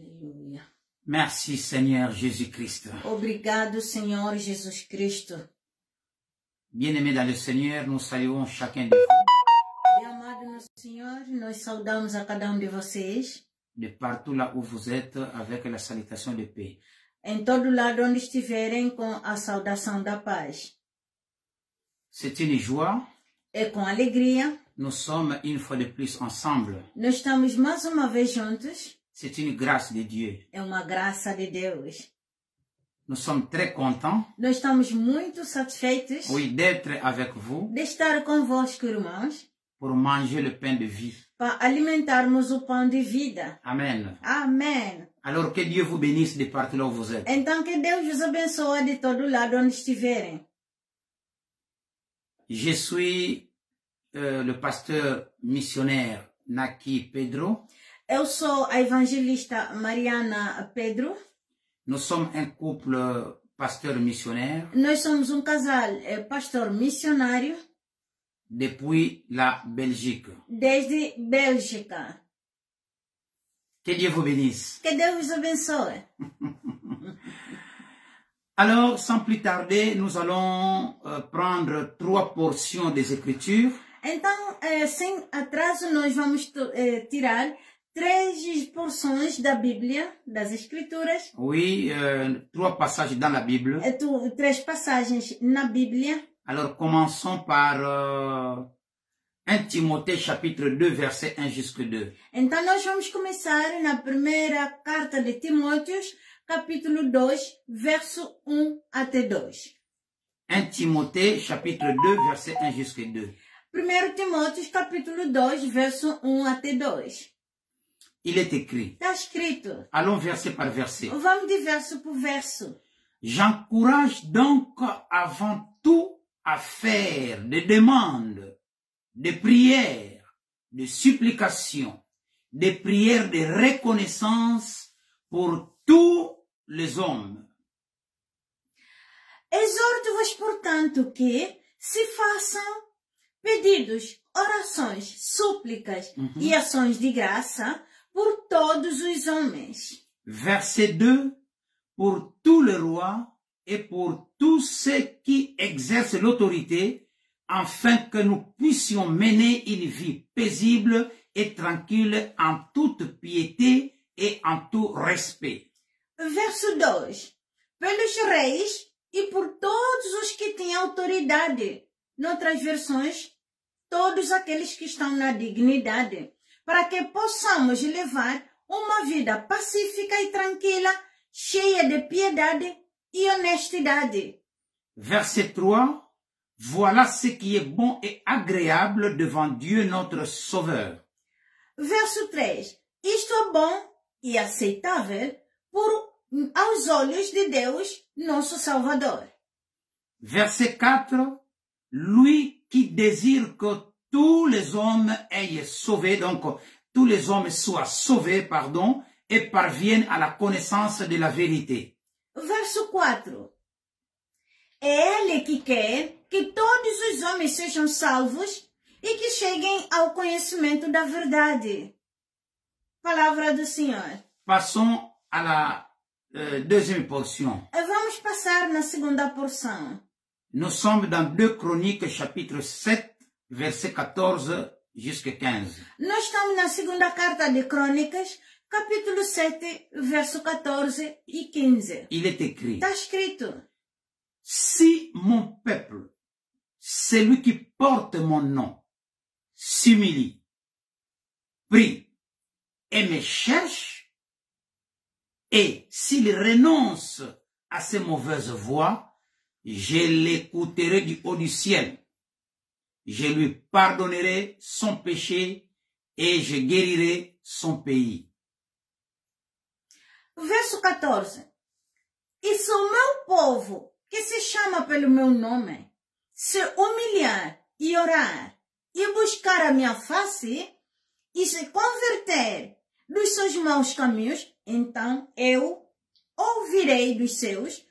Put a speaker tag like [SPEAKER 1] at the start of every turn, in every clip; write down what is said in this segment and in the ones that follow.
[SPEAKER 1] Aleluia.
[SPEAKER 2] Merci Seigneur Jésus-Christ.
[SPEAKER 1] Obrigado, Senhor Jesus Cristo.
[SPEAKER 2] Bien-aimés dans le Seigneur, nous saluons chacun de vous.
[SPEAKER 1] Bem amado no Senhor, nós saudamos a cada de vocês.
[SPEAKER 2] De partout là où vous êtes avec la salutation de paix.
[SPEAKER 1] Em todo lado onde estiverem com a saudação da paz.
[SPEAKER 2] C'est une joie.
[SPEAKER 1] É com alegria.
[SPEAKER 2] Nous sommes une fois de plus ensemble.
[SPEAKER 1] Nós estamos mais uma vez juntos.
[SPEAKER 2] C'est une grâce de Dieu.
[SPEAKER 1] É uma graça de Deus.
[SPEAKER 2] Nous sommes très contents,
[SPEAKER 1] Nós estamos muito satisfeitos
[SPEAKER 2] oui, d'être avec vous
[SPEAKER 1] de estar convosco, irmãos,
[SPEAKER 2] pour manger le pain de vie.
[SPEAKER 1] para alimentarmos o pão de vida.
[SPEAKER 2] Amen.
[SPEAKER 1] Amém.
[SPEAKER 2] Alors que Dieu vous bénisse de partout là où vous êtes.
[SPEAKER 1] Então que Deus vos abençoe de todo lado onde estiverem.
[SPEAKER 2] Je suis le pasteur missionnaire Naki Pedro.
[SPEAKER 1] Eu sou a evangelista Mariana Pedro.
[SPEAKER 2] Nous sommes un couple pasteur missionnaire
[SPEAKER 1] Nós somos um casal pastor missionário
[SPEAKER 2] depuis la Belgique.
[SPEAKER 1] desde Bélgica.
[SPEAKER 2] Que Dieu vous bénisse.
[SPEAKER 1] Que Deus vos abençoe.
[SPEAKER 2] Alors, sans plus tarder, nous allons prendre 3 portions des Écritures.
[SPEAKER 1] Então, sem atraso, nós vamos tirar 3 porções da Bíblia, das Escrituras.
[SPEAKER 2] Oui, 3 passages dans la Bible.
[SPEAKER 1] 3 passagens na Bíblia.
[SPEAKER 2] Alors, commençons par 1 Timothée chapitre 2, verset 1 jusqu'à 2.
[SPEAKER 1] Então, nós vamos começar na primeira carta de Timóteos, capítulo 2, verso 1 até 2.
[SPEAKER 2] 1 Timothée chapitre 2, verset 1 jusqu'à 2.
[SPEAKER 1] 1 Timóteos, capítulo 2, verso 1 até 2.
[SPEAKER 2] Il est écrit.
[SPEAKER 1] Está escrito.
[SPEAKER 2] Allons verset par verset.
[SPEAKER 1] Vamos de verso por verso.
[SPEAKER 2] J'encourage donc avant tout à faire des demandes, des prières, des supplications, des prières de reconnaissance pour tous les hommes.
[SPEAKER 1] Exorto-vos, portanto, que se façam pedidos, orações, súplicas e ações de graça por todos os homens.
[SPEAKER 2] Verset 2. Pour tous les rois et pour tous ceux qui exercent l'autorité, afin que nous puissions mener une vie paisible et tranquille en toute piété et en tout respect.
[SPEAKER 1] Verso 2. Pelos reis e por todos os que têm autoridade. Noutras versões, todos aqueles que estão na dignidade, para que possamos levar uma vida pacífica e tranquila, cheia de piedade e honestidade.
[SPEAKER 2] Verset 3. Voilà ce qui est bon et agréable devant Dieu notre Sauveur.
[SPEAKER 1] Verso 3. Isto é bom e aceitável aos olhos de Deus, nosso Salvador.
[SPEAKER 2] Verset 4. Lui qui désire que tous les hommes aient sauvé, donc tous les hommes soient sauvés, pardon, et parviennent à la connaissance de la vérité.
[SPEAKER 1] Verso 4. É Ele que quer que todos os homens sejam salvos e que cheguem ao conhecimento da verdade. Palavra do Senhor.
[SPEAKER 2] Passons à la deuxième portion.
[SPEAKER 1] Vamos passar na segunda porção.
[SPEAKER 2] Nous sommes dans 2 Chroniques, chapitre 7, verset 14 jusqu'à 15.
[SPEAKER 1] Nós estamos na segunda carta de Crônicas, capítulo 7, verso 14 e 15.
[SPEAKER 2] Il est écrit.
[SPEAKER 1] Está escrito.
[SPEAKER 2] Si mon peuple, celui qui porte mon nom, s'humilie, prie et me cherche, et s'il renonce à ses mauvaises voies, je l'écouterai du haut du ciel. Je lui pardonnerai son péché et je guérirai son pays.
[SPEAKER 1] Verso 14. E se o meu povo, que se chama pelo meu nome, se humilhar e orar e buscar a minha face e se converter dos seus maus caminhos, então eu ouvirei dos seus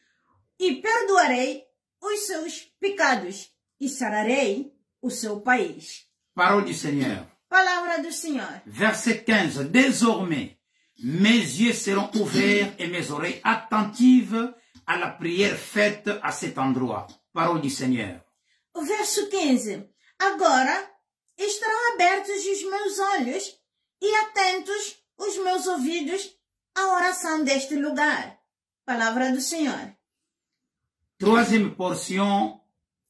[SPEAKER 1] e perdoarei os seus pecados e sararei o seu país.
[SPEAKER 2] Parole du Seigneur.
[SPEAKER 1] Palavra do Senhor.
[SPEAKER 2] Verset 15. Désormais, mes yeux seront ouverts et mes oreilles attentives à la prière faite à cet endroit. Parole du Seigneur.
[SPEAKER 1] O verso 15. Agora estarão abertos os meus olhos e atentos os meus ouvidos à oração deste lugar. Palavra do Senhor.
[SPEAKER 2] Troisième portion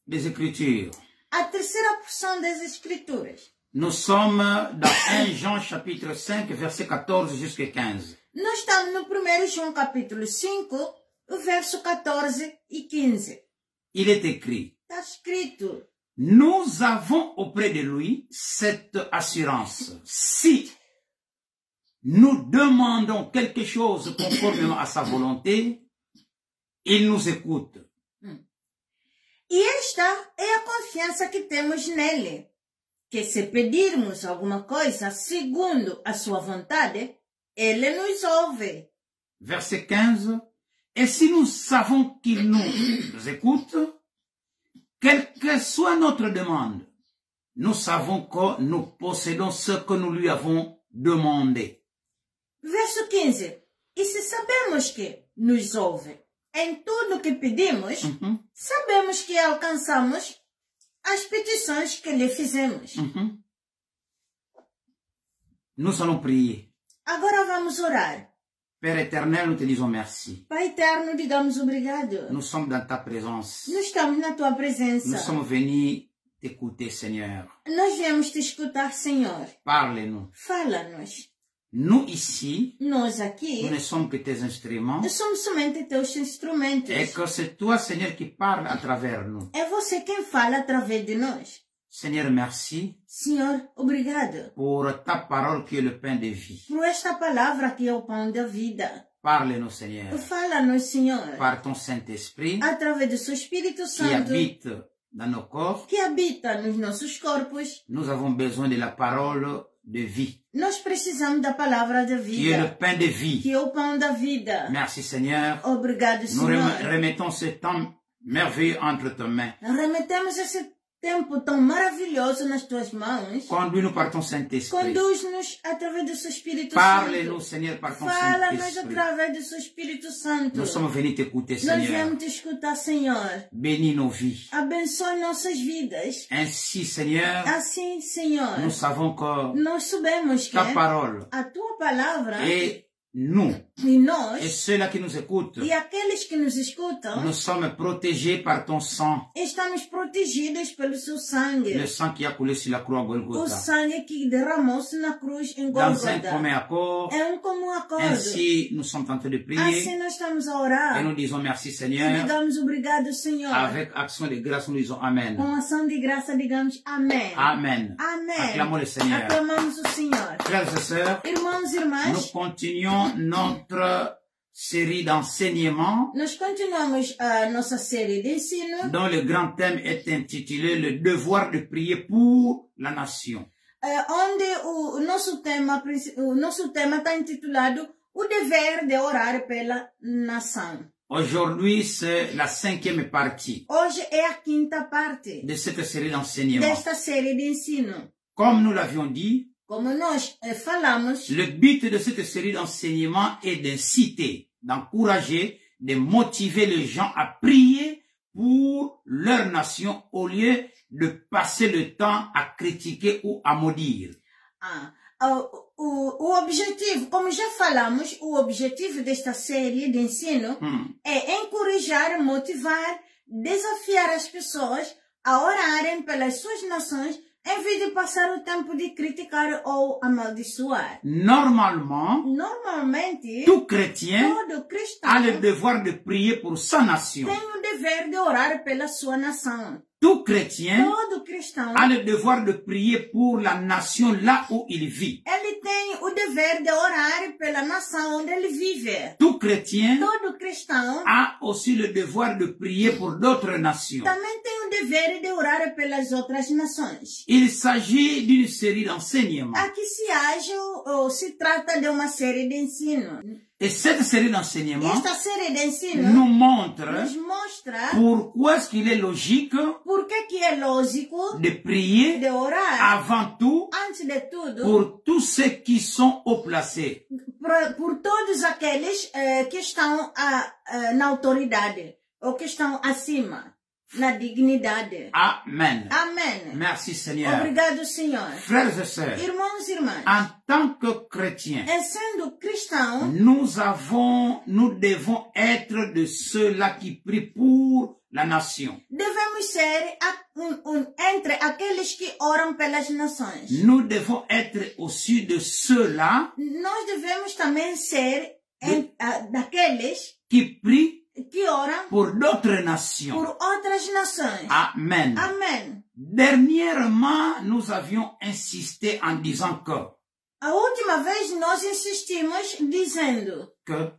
[SPEAKER 2] des Écritures.
[SPEAKER 1] A terceira porção das Escrituras.
[SPEAKER 2] Nous sommes dans 1 Jean chapitre 5, verset 14 jusqu'à 15.
[SPEAKER 1] Nós estamos no 1 João capítulo 5, o verso 14 e 15.
[SPEAKER 2] Il est écrit,
[SPEAKER 1] Está escrito:
[SPEAKER 2] nous avons auprès de lui cette assurance. Si nous demandons quelque chose conformément à sa volonté, il nous écoute.
[SPEAKER 1] E esta é a confiança que temos nele, que se pedirmos alguma coisa segundo a sua vontade, ele nos ouve.
[SPEAKER 2] Verset 15. Et si nous savons qu'il nous écoute, quelle que soit notre demande, nous savons que nous possédons ce que nous lui avons demandé.
[SPEAKER 1] Verso 15. E se sabemos que nos ouve em tudo que pedimos, sabemos que alcançamos as petições que lhe fizemos.
[SPEAKER 2] Nous allons prier.
[SPEAKER 1] Agora vamos orar.
[SPEAKER 2] Père éternel, nous te disons merci.
[SPEAKER 1] Pai eterno, digamos obrigado.
[SPEAKER 2] Nous sommes dans ta présence.
[SPEAKER 1] Nós estamos na tua presença.
[SPEAKER 2] Nous sommes venus t'écouter, Seigneur.
[SPEAKER 1] Nós viemos te escutar, Senhor.
[SPEAKER 2] Parle-nous.
[SPEAKER 1] Fala-nos.
[SPEAKER 2] Nous ici,
[SPEAKER 1] Nós aqui
[SPEAKER 2] nous ne sommes que tes instruments.
[SPEAKER 1] somos somente teus instrumentos.
[SPEAKER 2] Et que c'est toi, Seigneur, qui parle à travers nous.
[SPEAKER 1] É você quem fala através de nós.
[SPEAKER 2] Seigneur, merci
[SPEAKER 1] Senhor, obrigado
[SPEAKER 2] pour ta parole qui est le pain de vie.
[SPEAKER 1] por esta palavra que é o pão da vida.
[SPEAKER 2] Parle-nous, Seigneur,
[SPEAKER 1] Fala-nos, Senhor,
[SPEAKER 2] par ton Saint-Esprit
[SPEAKER 1] através do seu Espírito
[SPEAKER 2] qui
[SPEAKER 1] Santo
[SPEAKER 2] habite dans nos corps.
[SPEAKER 1] que habita nos nossos corpos.
[SPEAKER 2] Nous avons besoin de la parole de vie,
[SPEAKER 1] Nós precisamos da palavra da
[SPEAKER 2] qui est le
[SPEAKER 1] vida,
[SPEAKER 2] pain de vie.
[SPEAKER 1] que é o pão da vida.
[SPEAKER 2] Merci, Seigneur.
[SPEAKER 1] Obrigado,
[SPEAKER 2] Nous
[SPEAKER 1] Senhor.
[SPEAKER 2] remettons ce temps merveilleux entre tes mains.
[SPEAKER 1] Remetemos esse tempo tão maravilhoso nas tuas mãos.
[SPEAKER 2] Conduis-nous par ton Saint-Esprit.
[SPEAKER 1] Conduz-nos através do seu Espírito
[SPEAKER 2] Parle-nous,
[SPEAKER 1] Santo.
[SPEAKER 2] Seigneur, par ton
[SPEAKER 1] Fala-nos
[SPEAKER 2] Saint-Esprit.
[SPEAKER 1] através do seu Espírito Santo.
[SPEAKER 2] Nous sommes venus t'écouter,
[SPEAKER 1] Nós
[SPEAKER 2] Seigneur.
[SPEAKER 1] viemos te escutar, Senhor.
[SPEAKER 2] Bénis nos vies.
[SPEAKER 1] Abençoe nossas vidas.
[SPEAKER 2] Ainsi, Seigneur,
[SPEAKER 1] Assim, Senhor,
[SPEAKER 2] nous savons que
[SPEAKER 1] nós sabemos que
[SPEAKER 2] ta parole
[SPEAKER 1] a tua palavra
[SPEAKER 2] et nous,
[SPEAKER 1] e nós
[SPEAKER 2] et ceux-là qui nous écoutent,
[SPEAKER 1] e aqueles que nos escutam
[SPEAKER 2] nous sommes protégés par ton sang,
[SPEAKER 1] estamos protegidos pelo seu sangue.
[SPEAKER 2] le sang qui a coulé sur la croix à
[SPEAKER 1] O
[SPEAKER 2] Golgotha.
[SPEAKER 1] sangue que derramou-se na cruz em
[SPEAKER 2] Dans un
[SPEAKER 1] Golgotha.
[SPEAKER 2] commun accord,
[SPEAKER 1] É comum acordo.
[SPEAKER 2] ainsi nous sommes en train de
[SPEAKER 1] Assim
[SPEAKER 2] prier
[SPEAKER 1] nós estamos a
[SPEAKER 2] et
[SPEAKER 1] orar.
[SPEAKER 2] nous disons merci
[SPEAKER 1] E
[SPEAKER 2] Seigneur.
[SPEAKER 1] digamos obrigado, Senhor.
[SPEAKER 2] Avec action de grâce, nous disons Amen.
[SPEAKER 1] Com ação de graça, digamos amém.
[SPEAKER 2] Amen.
[SPEAKER 1] Amém.
[SPEAKER 2] Acclamons le Seigneur.
[SPEAKER 1] Aclamamos o Senhor.
[SPEAKER 2] Frères et sœurs,
[SPEAKER 1] Irmãos e
[SPEAKER 2] nous
[SPEAKER 1] irmãs,
[SPEAKER 2] continuons notre série d'enseignements
[SPEAKER 1] nós continuamos a nossa série de ensino,
[SPEAKER 2] dont le grand thème est intitulé Le devoir de prier pour la nation.
[SPEAKER 1] onde o nosso tema está intitulado O Dever de Orar pela Nação.
[SPEAKER 2] Aujourd'hui, c'est la 5e partie
[SPEAKER 1] Hoje é a quinta parte
[SPEAKER 2] de cette série d'enseignements.
[SPEAKER 1] desta série de ensino.
[SPEAKER 2] Comme nous l'avions dit,
[SPEAKER 1] Como nós falamos,
[SPEAKER 2] le but de cette série d'enseignements est d'inciter, d'encourager, de motiver les gens à prier pour leur nation au lieu de passer le temps à critiquer ou à maudire.
[SPEAKER 1] o objetivo, como já falamos, o objetivo desta série de ensino é encorajar, motivar, desafiar as pessoas a orarem pelas suas nações em vez de passar o tempo de criticar ou amaldiçoar. Normalmente,
[SPEAKER 2] Tout chrétien
[SPEAKER 1] todo cristão
[SPEAKER 2] a le devoir de prier pour sa nation.
[SPEAKER 1] tem o dever de orar pela sua nação.
[SPEAKER 2] Tout chrétien
[SPEAKER 1] Todo cristão
[SPEAKER 2] a le devoir de prier pour la nation là où il vit.
[SPEAKER 1] ele tem o dever de orar pela nação onde ele vive.
[SPEAKER 2] Tout chrétien
[SPEAKER 1] Todo cristão
[SPEAKER 2] a aussi le devoir de prier pour d'autres nations.
[SPEAKER 1] também tem o um dever de orar pelas outras nações.
[SPEAKER 2] Il s'agit d'une série d'enseignements.
[SPEAKER 1] Aqui se age ou se trata de uma série de ensino.
[SPEAKER 2] Et cette série d'enseignements
[SPEAKER 1] Esta série de ensino
[SPEAKER 2] nous montre
[SPEAKER 1] nos mostra
[SPEAKER 2] pourquoi est-ce qu'il est logique
[SPEAKER 1] por que é lógico
[SPEAKER 2] de prier
[SPEAKER 1] de orar,
[SPEAKER 2] avant tout
[SPEAKER 1] antes de tudo,
[SPEAKER 2] pour tous ceux qui sont haut placés.
[SPEAKER 1] por todos aqueles que estão na autoridade, ou que estão acima, na dignidade.
[SPEAKER 2] Amen.
[SPEAKER 1] Amém.
[SPEAKER 2] Merci Seigneur.
[SPEAKER 1] Obrigado, Senhor.
[SPEAKER 2] Frères et sœurs,
[SPEAKER 1] Irmãos e irmãs,
[SPEAKER 2] en tant que chrétiens,
[SPEAKER 1] sendo cristão,
[SPEAKER 2] nous devons être de ceux-là qui prient pour la nation.
[SPEAKER 1] devemos ser entre aqueles que oram pelas nações.
[SPEAKER 2] Nous devons être aussi de ceux-là
[SPEAKER 1] Nós devemos também ser daqueles
[SPEAKER 2] qui prient
[SPEAKER 1] que oram
[SPEAKER 2] pour d'autres nations.
[SPEAKER 1] por outras nações.
[SPEAKER 2] Amen.
[SPEAKER 1] Amém.
[SPEAKER 2] Dernièrement, nous avions insisté en disant que
[SPEAKER 1] A última vez nós insistimos dizendo que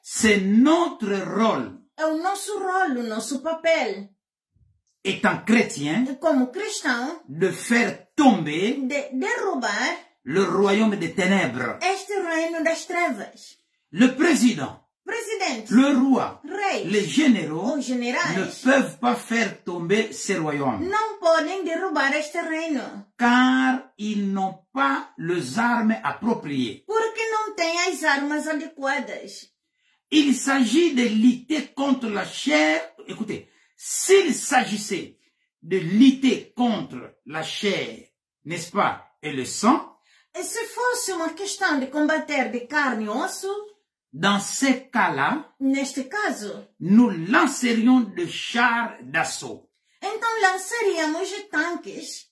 [SPEAKER 2] c'est notre rôle,
[SPEAKER 1] é o nosso rolo, o nosso papel,
[SPEAKER 2] étant chrétien,
[SPEAKER 1] como cristão,
[SPEAKER 2] de faire tomber
[SPEAKER 1] de derrubar
[SPEAKER 2] le royaume des ténèbres.
[SPEAKER 1] este reino das trevas.
[SPEAKER 2] Le président,
[SPEAKER 1] Presidente,
[SPEAKER 2] le roi,
[SPEAKER 1] reis,
[SPEAKER 2] les généraux
[SPEAKER 1] os
[SPEAKER 2] ne
[SPEAKER 1] generais
[SPEAKER 2] peuvent pas faire tomber ces royaumes,
[SPEAKER 1] não podem derrubar este reino,
[SPEAKER 2] car ils n'ont pas les armes appropriées.
[SPEAKER 1] porque não têm as armas adequadas.
[SPEAKER 2] Il s'agit de lutter contre la chair. Écoutez, s'il s'agissait de lutter contre la chair, n'est-ce pas, et le sang,
[SPEAKER 1] E se fosse uma questão de combater de carne e osso,
[SPEAKER 2] dans ces cas-là,
[SPEAKER 1] neste caso,
[SPEAKER 2] nous lancerions des chars d'assaut,
[SPEAKER 1] então lançaríamos tanques,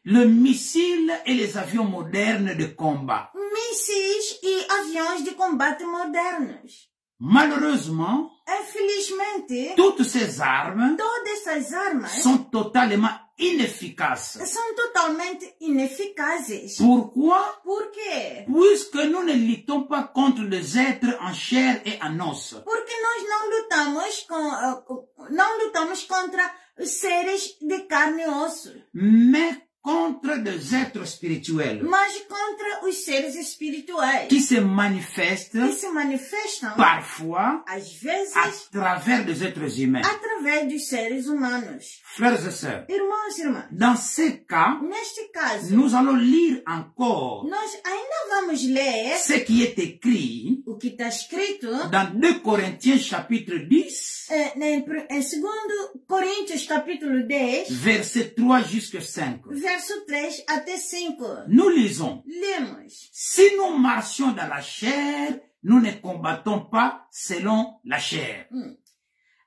[SPEAKER 2] le missile et les avions modernes de combat.
[SPEAKER 1] mísseis e aviões de combate modernos.
[SPEAKER 2] Malheureusement,
[SPEAKER 1] Infelizmente,
[SPEAKER 2] toutes ces armes
[SPEAKER 1] todas essas armas
[SPEAKER 2] sont totalement inefficaces.
[SPEAKER 1] são totalmente ineficazes.
[SPEAKER 2] Pourquoi?
[SPEAKER 1] Por quê?
[SPEAKER 2] Puisque nous ne luttons pas contre les êtres en chair et en os,
[SPEAKER 1] Porque nós não lutamos contra os seres de carne e osso,
[SPEAKER 2] mais contre des êtres spirituels
[SPEAKER 1] mas contra os seres espirituais
[SPEAKER 2] qui se manifestent
[SPEAKER 1] que se manifestam,
[SPEAKER 2] parfois
[SPEAKER 1] às vezes,
[SPEAKER 2] à travers des êtres humains.
[SPEAKER 1] através dos seres humanos.
[SPEAKER 2] Frères et sœurs,
[SPEAKER 1] Irmãos e irmãs,
[SPEAKER 2] dans ces cas,
[SPEAKER 1] neste caso,
[SPEAKER 2] nous allons lire encore
[SPEAKER 1] nós ainda vamos ler
[SPEAKER 2] ce qui est écrit
[SPEAKER 1] o que está escrito
[SPEAKER 2] dans 2 Corinthiens chapitre 10,
[SPEAKER 1] em 2 Coríntios capítulo 10,
[SPEAKER 2] verset 3 jusqu'à 5.
[SPEAKER 1] verso 3 até 5.
[SPEAKER 2] Nous lisons,
[SPEAKER 1] Lemos.
[SPEAKER 2] si nous marchions dans la chair, nous ne combattons pas selon la chair.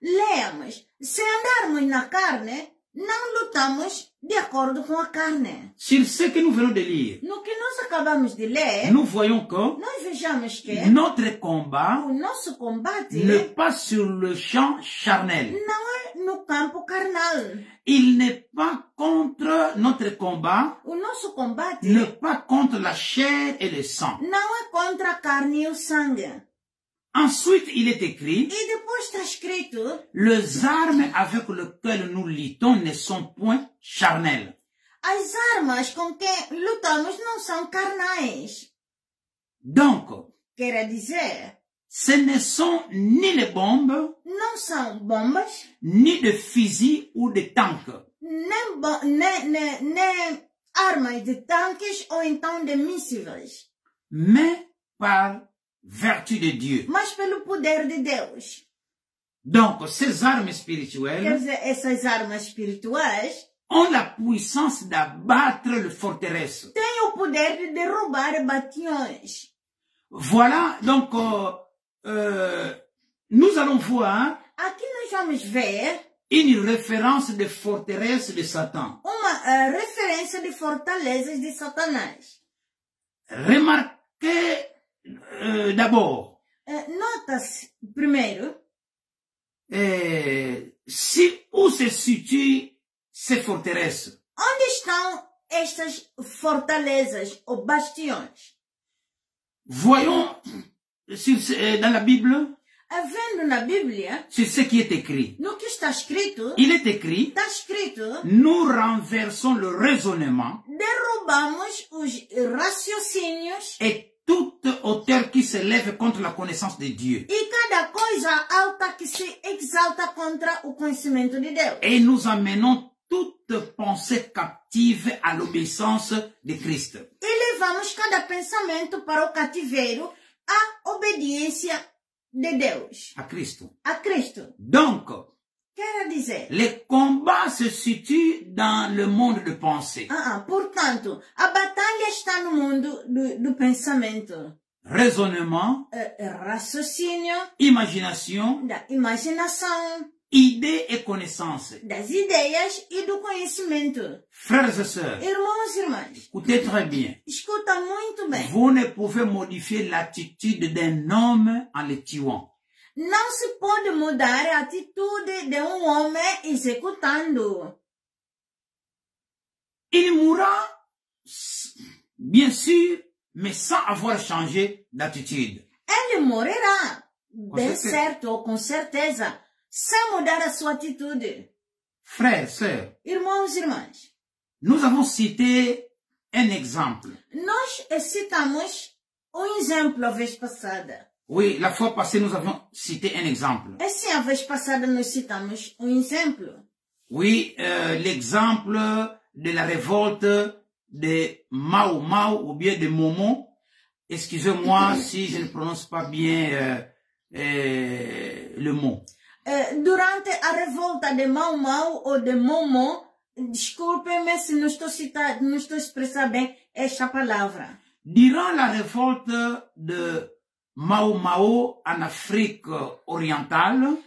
[SPEAKER 1] Lemos. Se andarmos na carne, não lutamos de acordo com a carne.
[SPEAKER 2] Sur ce que nous venons de lire,
[SPEAKER 1] No que nós acabamos de ler,
[SPEAKER 2] nous voyons que
[SPEAKER 1] nós vejamos que
[SPEAKER 2] notre combat
[SPEAKER 1] o nosso combate
[SPEAKER 2] n'est pas sur le champ charnel.
[SPEAKER 1] não é no campo carnal.
[SPEAKER 2] Il n'est pas contre notre combat,
[SPEAKER 1] O nosso combate
[SPEAKER 2] n'est pas contre la chair et le sang.
[SPEAKER 1] não é contra a carne e o sangue.
[SPEAKER 2] Ensuite, il est écrit,
[SPEAKER 1] E depois está escrito,
[SPEAKER 2] les armes avec lesquelles nous luttons ne sont point charnelles.
[SPEAKER 1] as armas com que lutamos não são carnais.
[SPEAKER 2] Donc,
[SPEAKER 1] Quer dizer,
[SPEAKER 2] ce ne sont ni les bombes,
[SPEAKER 1] não são bombas,
[SPEAKER 2] ni de fusils ou de tanks,
[SPEAKER 1] nem armas de tanques ou então de mísseis,
[SPEAKER 2] mais par vertu de Dieu.
[SPEAKER 1] mas pelo poder de Deus.
[SPEAKER 2] Donc, ces armes
[SPEAKER 1] Quer
[SPEAKER 2] spirituelles
[SPEAKER 1] dizer, essas armas espirituais
[SPEAKER 2] ont la puissance d'abattre les forteresses.
[SPEAKER 1] têm o poder de derrubar bastiões.
[SPEAKER 2] Voilà, donc, nous allons voir
[SPEAKER 1] Aqui nós vamos ver
[SPEAKER 2] une référence de forteresses de Satan.
[SPEAKER 1] uma referência de fortalezas de Satanás.
[SPEAKER 2] Remarquez d'abord,
[SPEAKER 1] Nota-se, primeiro,
[SPEAKER 2] où se situent ces forteresses.
[SPEAKER 1] onde estão estas fortalezas ou bastiões.
[SPEAKER 2] Voyons dans la Bible,
[SPEAKER 1] Vendo na Bíblia,
[SPEAKER 2] sur ce qui est écrit.
[SPEAKER 1] no que está escrito,
[SPEAKER 2] Il est écrit, nous renversons le raisonnement
[SPEAKER 1] derrubamos os raciocínios
[SPEAKER 2] et toute hauteur qui se lève contre la connaissance de Dieu.
[SPEAKER 1] e cada coisa alta que se exalta contra o conhecimento de Deus.
[SPEAKER 2] Et nous amenons toute pensée captive à l'obéissance de Christ.
[SPEAKER 1] E levamos cada pensamento para o cativeiro, à obediência de Deus,
[SPEAKER 2] À Christ.
[SPEAKER 1] a Cristo.
[SPEAKER 2] Donc,
[SPEAKER 1] Quer dizer,
[SPEAKER 2] les combats se situent dans le monde de pensée.
[SPEAKER 1] portanto, a batalha está no mundo do pensamento.
[SPEAKER 2] Raisonnement,
[SPEAKER 1] Raciocínio,
[SPEAKER 2] imagination,
[SPEAKER 1] da imaginação,
[SPEAKER 2] idées et connaissances.
[SPEAKER 1] das ideias e do conhecimento.
[SPEAKER 2] Frères et sœurs,
[SPEAKER 1] Irmãos e irmãs,
[SPEAKER 2] écoutez très bien.
[SPEAKER 1] escuta muito bem.
[SPEAKER 2] Vous ne pouvez modifier l'attitude d'un homme en le tuant.
[SPEAKER 1] Não se pode mudar a atitude de um homem executando.
[SPEAKER 2] Il mourra, bien sûr, mais sans avoir changé d'attitude.
[SPEAKER 1] Ele morrerá, de
[SPEAKER 2] certeza.
[SPEAKER 1] certo ou com certeza, sem mudar a sua atitude.
[SPEAKER 2] Frères, sœurs,
[SPEAKER 1] Irmãos e irmãs,
[SPEAKER 2] nous avons cité un exemple.
[SPEAKER 1] nós citamos um exemplo a vez passada.
[SPEAKER 2] Oui, la fois passée, nous avons cité un exemple.
[SPEAKER 1] Assim, a vez passada nós citamos um exemplo.
[SPEAKER 2] Oui, l'exemple de la révolte de Mao Mao ou bien de Momo. Excusez-moi si je ne prononce pas bien le mot.
[SPEAKER 1] Durante a revolta de Mau Mau ou de Momo, desculpem-me se não estou a expressar bem esta palavra.
[SPEAKER 2] Durant la révolte de Mao Mao en Afrique orientale,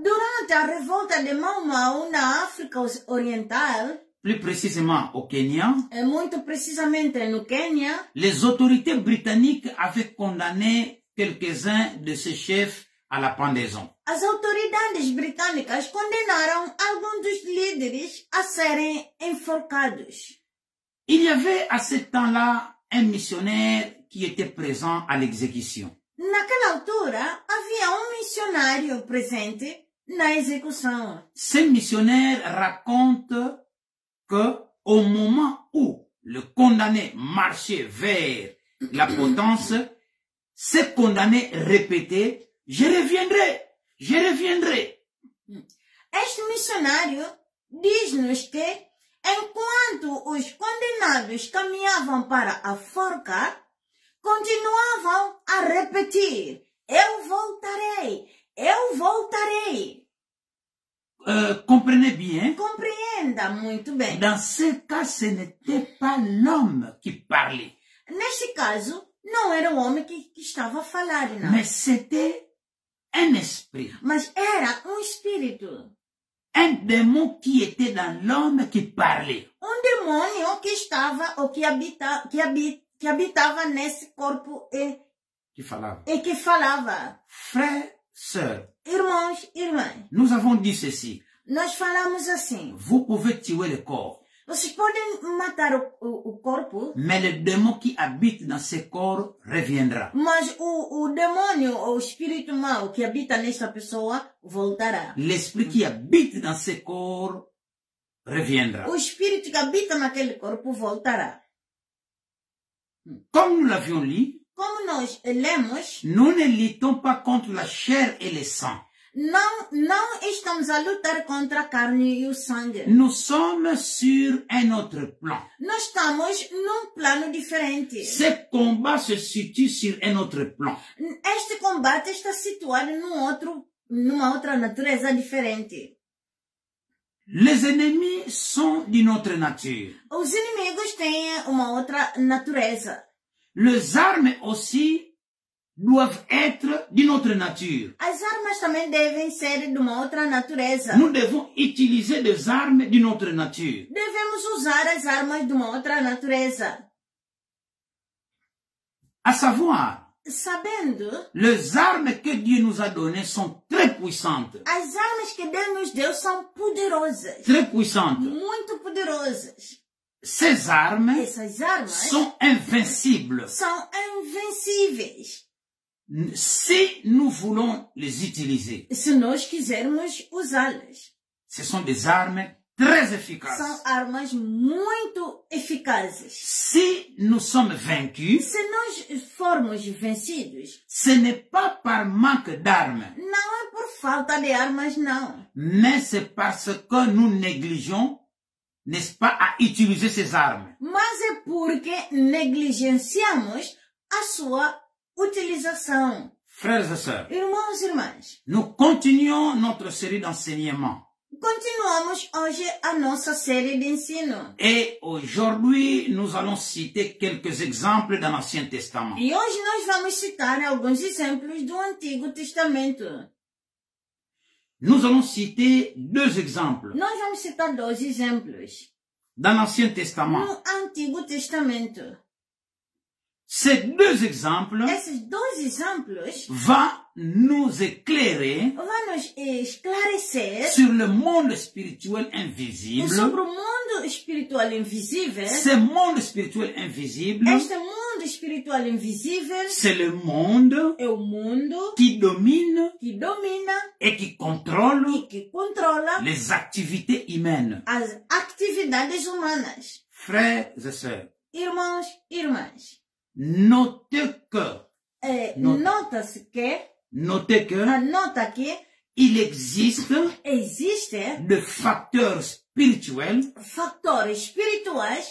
[SPEAKER 1] Durante a revolta de Mau Mau na África Oriental,
[SPEAKER 2] plus précisément au Kenya,
[SPEAKER 1] muito precisamente no Quênia,
[SPEAKER 2] les autorités britanniques avaient condamné quelques-uns de ces chefs à la pendaison.
[SPEAKER 1] as autoridades britânicas condenaram alguns dos líderes a serem enforcados.
[SPEAKER 2] Il y avait à ce temps-là un missionnaire qui était présent à l'exécution.
[SPEAKER 1] Naquela altura, havia missionário presente na execução.
[SPEAKER 2] Ce missionnaire raconte que au moment où le condamné marchait vers la potence, ce condamné répétait « Je reviendrai, je reviendrai ».
[SPEAKER 1] Este missionário diz-nos que, enquanto os condenados caminhavam para a forca, continuavam a repetir: eu voltarei, eu voltarei.
[SPEAKER 2] Comprenez bien,
[SPEAKER 1] Compreenda muito bem.
[SPEAKER 2] dans ce cas, ce n'était pas l'homme qui parlait,
[SPEAKER 1] Neste caso, não era o homem que estava a falar, não.
[SPEAKER 2] mais c'était un esprit,
[SPEAKER 1] Mas era espírito.
[SPEAKER 2] un démon qui était dans l'homme qui parlait.
[SPEAKER 1] Demônio que estava, ou que habitava nesse corpo
[SPEAKER 2] Qui falava.
[SPEAKER 1] e que falava.
[SPEAKER 2] Frères, sœurs,
[SPEAKER 1] Irmãos, irmãs,
[SPEAKER 2] nous avons dit ceci.
[SPEAKER 1] nós falamos assim:
[SPEAKER 2] Vous pouvez tuer le corps,
[SPEAKER 1] vocês podem matar o corpo,
[SPEAKER 2] mais le démon qui habite dans ce corps reviendra.
[SPEAKER 1] mas o demônio, ou o espírito mau que habita nesta pessoa, voltará.
[SPEAKER 2] L'esprit qui habite dans ce corps reviendra.
[SPEAKER 1] O espírito que habita naquele corpo voltará.
[SPEAKER 2] Comme nous l'avions lu,
[SPEAKER 1] Como nós lemos,
[SPEAKER 2] nous ne luttons pas contre la chair et le sang.
[SPEAKER 1] não estamos a lutar contra a carne e o sangue.
[SPEAKER 2] Nous sommes sur un autre plan.
[SPEAKER 1] Nós estamos num plano diferente.
[SPEAKER 2] Ce combat se situe sur un autre plan.
[SPEAKER 1] Este combate está situado numa outra natureza diferente.
[SPEAKER 2] Les ennemis sont d'une autre nature.
[SPEAKER 1] Os inimigos têm uma outra natureza.
[SPEAKER 2] Les armes aussi doivent être d'une autre nature.
[SPEAKER 1] As armas também devem ser de uma outra natureza.
[SPEAKER 2] Nous devons utiliser des armes d'une autre nature.
[SPEAKER 1] Devemos usar as armas de uma outra natureza.
[SPEAKER 2] À savoir,
[SPEAKER 1] Sabendo,
[SPEAKER 2] les armes que Dieu nous a données sont très puissantes.
[SPEAKER 1] as armas que Deus nos deu são poderosas.
[SPEAKER 2] Très puissantes.
[SPEAKER 1] Muito poderosas.
[SPEAKER 2] Ces armes
[SPEAKER 1] Essas armas
[SPEAKER 2] sont invincibles.
[SPEAKER 1] são invencíveis.
[SPEAKER 2] si nous voulons les utiliser.
[SPEAKER 1] Se nós quisermos usá-las.
[SPEAKER 2] Ce sont des armes très efficaces.
[SPEAKER 1] São armas muito eficazes.
[SPEAKER 2] Si nous sommes vaincus,
[SPEAKER 1] Se nós formos vencidos,
[SPEAKER 2] ce n'est pas par manque d'armes,
[SPEAKER 1] não é por falta de armas, não.
[SPEAKER 2] mais c'est parce que nous négligeons, n'est-ce pas, à utiliser ces armes.
[SPEAKER 1] Mas é porque negligenciamos a sua utilização.
[SPEAKER 2] Frères et sœurs,
[SPEAKER 1] Irmãos e irmãs,
[SPEAKER 2] nous continuons notre série d'enseignement.
[SPEAKER 1] continuamos hoje a nossa série de ensino.
[SPEAKER 2] Et aujourd'hui, nous allons citer quelques exemples dans l'Ancien Testament.
[SPEAKER 1] E hoje nós vamos citar alguns exemplos do Antigo Testamento.
[SPEAKER 2] Nous allons citer deux exemples.
[SPEAKER 1] Nós vamos citar dois exemplos
[SPEAKER 2] Dans l'Ancien Testament,
[SPEAKER 1] no Antigo Testamento.
[SPEAKER 2] ces deux exemples
[SPEAKER 1] Esses dois exemplos
[SPEAKER 2] vont nous éclairer
[SPEAKER 1] vão nos esclarecer
[SPEAKER 2] sur le monde spirituel invisible.
[SPEAKER 1] sobre o mundo espiritual invisível.
[SPEAKER 2] Ce monde spirituel invisible,
[SPEAKER 1] Este mundo espiritual invisível
[SPEAKER 2] c'est le monde
[SPEAKER 1] é o mundo
[SPEAKER 2] qui domine
[SPEAKER 1] que domina
[SPEAKER 2] et qui contrôle
[SPEAKER 1] e que controla
[SPEAKER 2] les activités humaines.
[SPEAKER 1] as atividades humanas.
[SPEAKER 2] Frères et sœurs,
[SPEAKER 1] Irmãos e irmãs,
[SPEAKER 2] notez que,
[SPEAKER 1] nota-se que, anota que
[SPEAKER 2] il existe
[SPEAKER 1] existem
[SPEAKER 2] des facteurs spirituels
[SPEAKER 1] fatores espirituais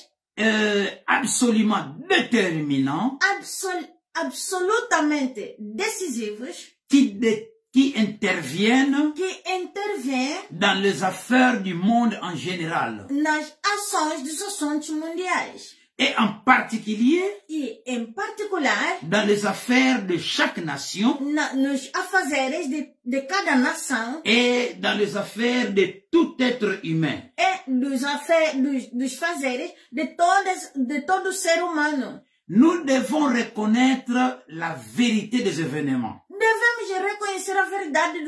[SPEAKER 2] absolument déterminants
[SPEAKER 1] absolutamente decisivos
[SPEAKER 2] qui interviennent
[SPEAKER 1] que intervêm
[SPEAKER 2] dans les affaires du monde en général.
[SPEAKER 1] nas ações dos assuntos mundiais.
[SPEAKER 2] Et en particulier
[SPEAKER 1] E, em particular,
[SPEAKER 2] dans les affaires de chaque nation
[SPEAKER 1] nos afazeres de cada nação
[SPEAKER 2] et dans les affaires de tout être humain.
[SPEAKER 1] e dos fazeres de todo ser humano.
[SPEAKER 2] Nous devons reconnaître la vérité des événements.
[SPEAKER 1] Devemos reconhecer a verdade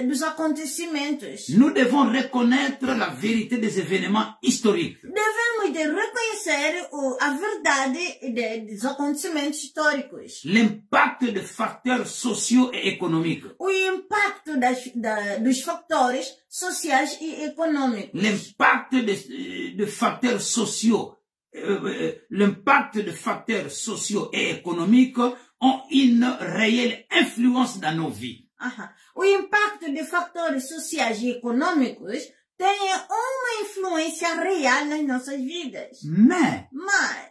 [SPEAKER 1] dos acontecimentos.
[SPEAKER 2] Nous devons reconnaître la vérité des événements historiques.
[SPEAKER 1] Devemos de reconhecer a verdade dos acontecimentos históricos.
[SPEAKER 2] L'impact des facteurs sociaux et économiques.
[SPEAKER 1] O impacto dos fatores sociais e econômicos.
[SPEAKER 2] L'impact des facteurs sociaux. L'impact des facteurs sociaux et économiques ont une réelle influence dans nos vies.
[SPEAKER 1] O impacto de fatores sociais e econômicos tem uma influência real nas nossas vidas.
[SPEAKER 2] Mais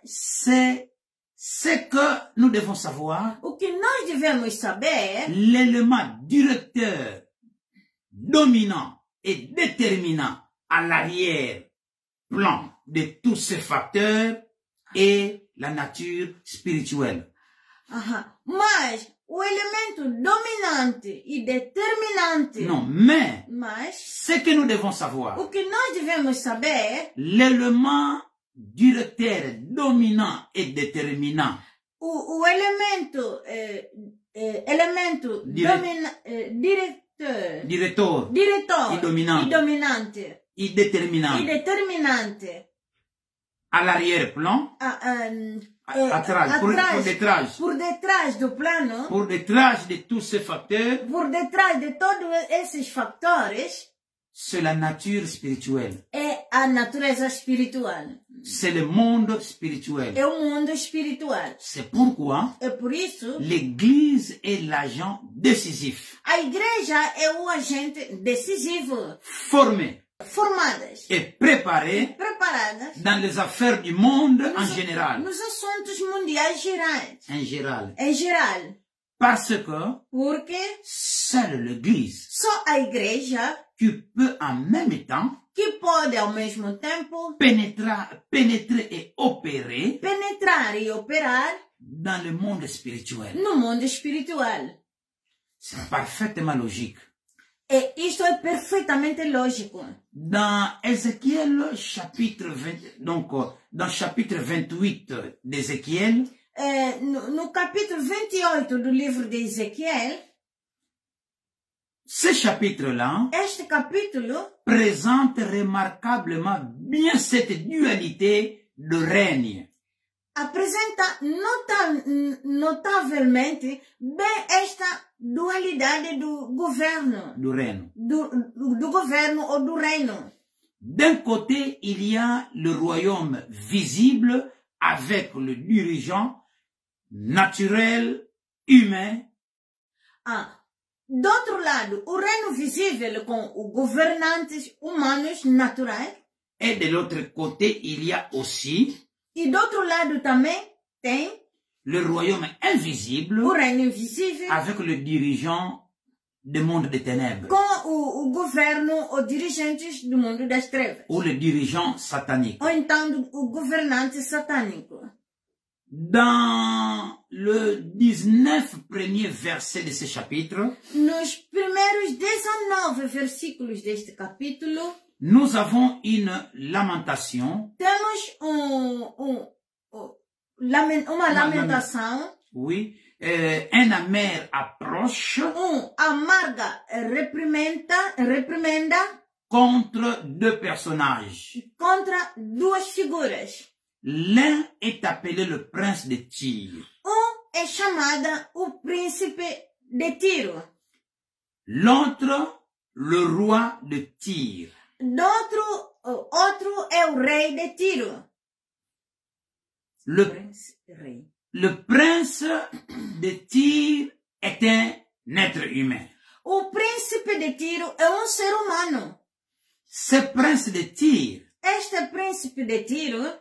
[SPEAKER 1] c'est
[SPEAKER 2] ce que nous devons savoir.
[SPEAKER 1] O que nós devemos saber,
[SPEAKER 2] l'élément directeur, dominant et déterminant à l'arrière-plan de tous ces facteurs est la nature spirituelle.
[SPEAKER 1] Mas o elemento dominante e determinante.
[SPEAKER 2] Non, mais ce que nous devons savoir,
[SPEAKER 1] o que nós devemos saber,
[SPEAKER 2] l'élément directeur, dominant et déterminant,
[SPEAKER 1] o elemento
[SPEAKER 2] diretor
[SPEAKER 1] e
[SPEAKER 2] dominante
[SPEAKER 1] e determinante
[SPEAKER 2] à l'arrière-plan, atrás, por
[SPEAKER 1] detrás do plano,
[SPEAKER 2] por detrás de tous ces facteurs,
[SPEAKER 1] por detrás de todos esses fatores,
[SPEAKER 2] c'est la nature spirituelle.
[SPEAKER 1] É a natureza espiritual.
[SPEAKER 2] C'est le monde spirituel.
[SPEAKER 1] É o mundo espiritual.
[SPEAKER 2] C'est pourquoi
[SPEAKER 1] é por isso
[SPEAKER 2] l'Église est l'agent décisif.
[SPEAKER 1] A igreja é o agente decisivo.
[SPEAKER 2] Formadas et preparadas dans les affaires du monde en général.
[SPEAKER 1] Nos assuntos mundiais gerais.
[SPEAKER 2] En géral. Parce que seule l'Église
[SPEAKER 1] só a igreja
[SPEAKER 2] qui peut en même temps
[SPEAKER 1] que pode ao mesmo tempo
[SPEAKER 2] pénétrer et opérer dans le monde spirituel.
[SPEAKER 1] No mundo espiritual.
[SPEAKER 2] C'est parfaitement logique.
[SPEAKER 1] E isto é perfeitamente lógico.
[SPEAKER 2] Dans Ézéchiel chapitre 20, donc dans chapitre 28 d'Ézéchiel,
[SPEAKER 1] no capítulo 28 do livro de Ezequiel,
[SPEAKER 2] ce chapitre-là
[SPEAKER 1] este capítulo
[SPEAKER 2] présente remarquablement bien cette dualité de règne.
[SPEAKER 1] Apresenta notavelmente bem esta dualidade do governo.
[SPEAKER 2] du reino.
[SPEAKER 1] Do governo ou do reino.
[SPEAKER 2] D'un côté, il y a le royaume visible avec le dirigeant naturel, humain.
[SPEAKER 1] D'outro lado, o reino visível com os governantes humanos naturais.
[SPEAKER 2] Et de l'autre côté, il y a aussi
[SPEAKER 1] E do outro lado também tem
[SPEAKER 2] le royaume invisible
[SPEAKER 1] o reino invisível
[SPEAKER 2] avec le dirigeant du monde des ténèbres.
[SPEAKER 1] com o governo ou dirigentes do mundo das trevas.
[SPEAKER 2] Ou le dirigeant satanique.
[SPEAKER 1] Ou então o governante satânico.
[SPEAKER 2] Dans le 19 premier verset de ce chapitre,
[SPEAKER 1] Nos primeiros 19 versículos deste capítulo,
[SPEAKER 2] nous avons une lamentation.
[SPEAKER 1] temos uma lamentação,
[SPEAKER 2] Oui, un amer approche
[SPEAKER 1] amarga reprimenda
[SPEAKER 2] contre deux personnages.
[SPEAKER 1] contra duas figuras.
[SPEAKER 2] L'un est appelé le prince de Tyr.
[SPEAKER 1] É chamada o príncipe de Tiro.
[SPEAKER 2] L'autre, le roi de Tyr.
[SPEAKER 1] Outro é o rei de Tiro.
[SPEAKER 2] Le
[SPEAKER 1] Rei.
[SPEAKER 2] prince de Tyr est un être humain.
[SPEAKER 1] O príncipe de Tiro é ser humano.
[SPEAKER 2] Ce prince de Tyr,
[SPEAKER 1] Este príncipe de Tiro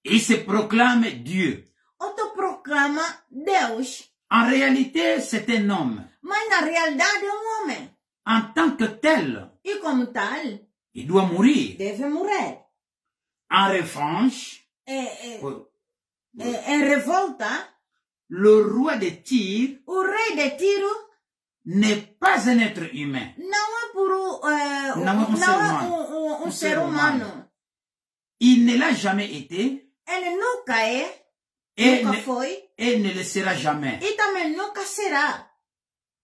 [SPEAKER 2] il se proclame Dieu.
[SPEAKER 1] autoproclama Deus.
[SPEAKER 2] En réalité, c'est un homme.
[SPEAKER 1] Mas na realidade é homem.
[SPEAKER 2] En tant que tel,
[SPEAKER 1] E como tal,
[SPEAKER 2] il doit mourir.
[SPEAKER 1] deve morrer.
[SPEAKER 2] En revanche,
[SPEAKER 1] Em revolta,
[SPEAKER 2] le roi de Tyr
[SPEAKER 1] o rei de Tiro
[SPEAKER 2] n'est pas un être humain.
[SPEAKER 1] não é ser humano.
[SPEAKER 2] Il ne l'a jamais été
[SPEAKER 1] Ele nunca é,
[SPEAKER 2] et
[SPEAKER 1] nunca foi
[SPEAKER 2] et ne le sera jamais.
[SPEAKER 1] e também nunca será.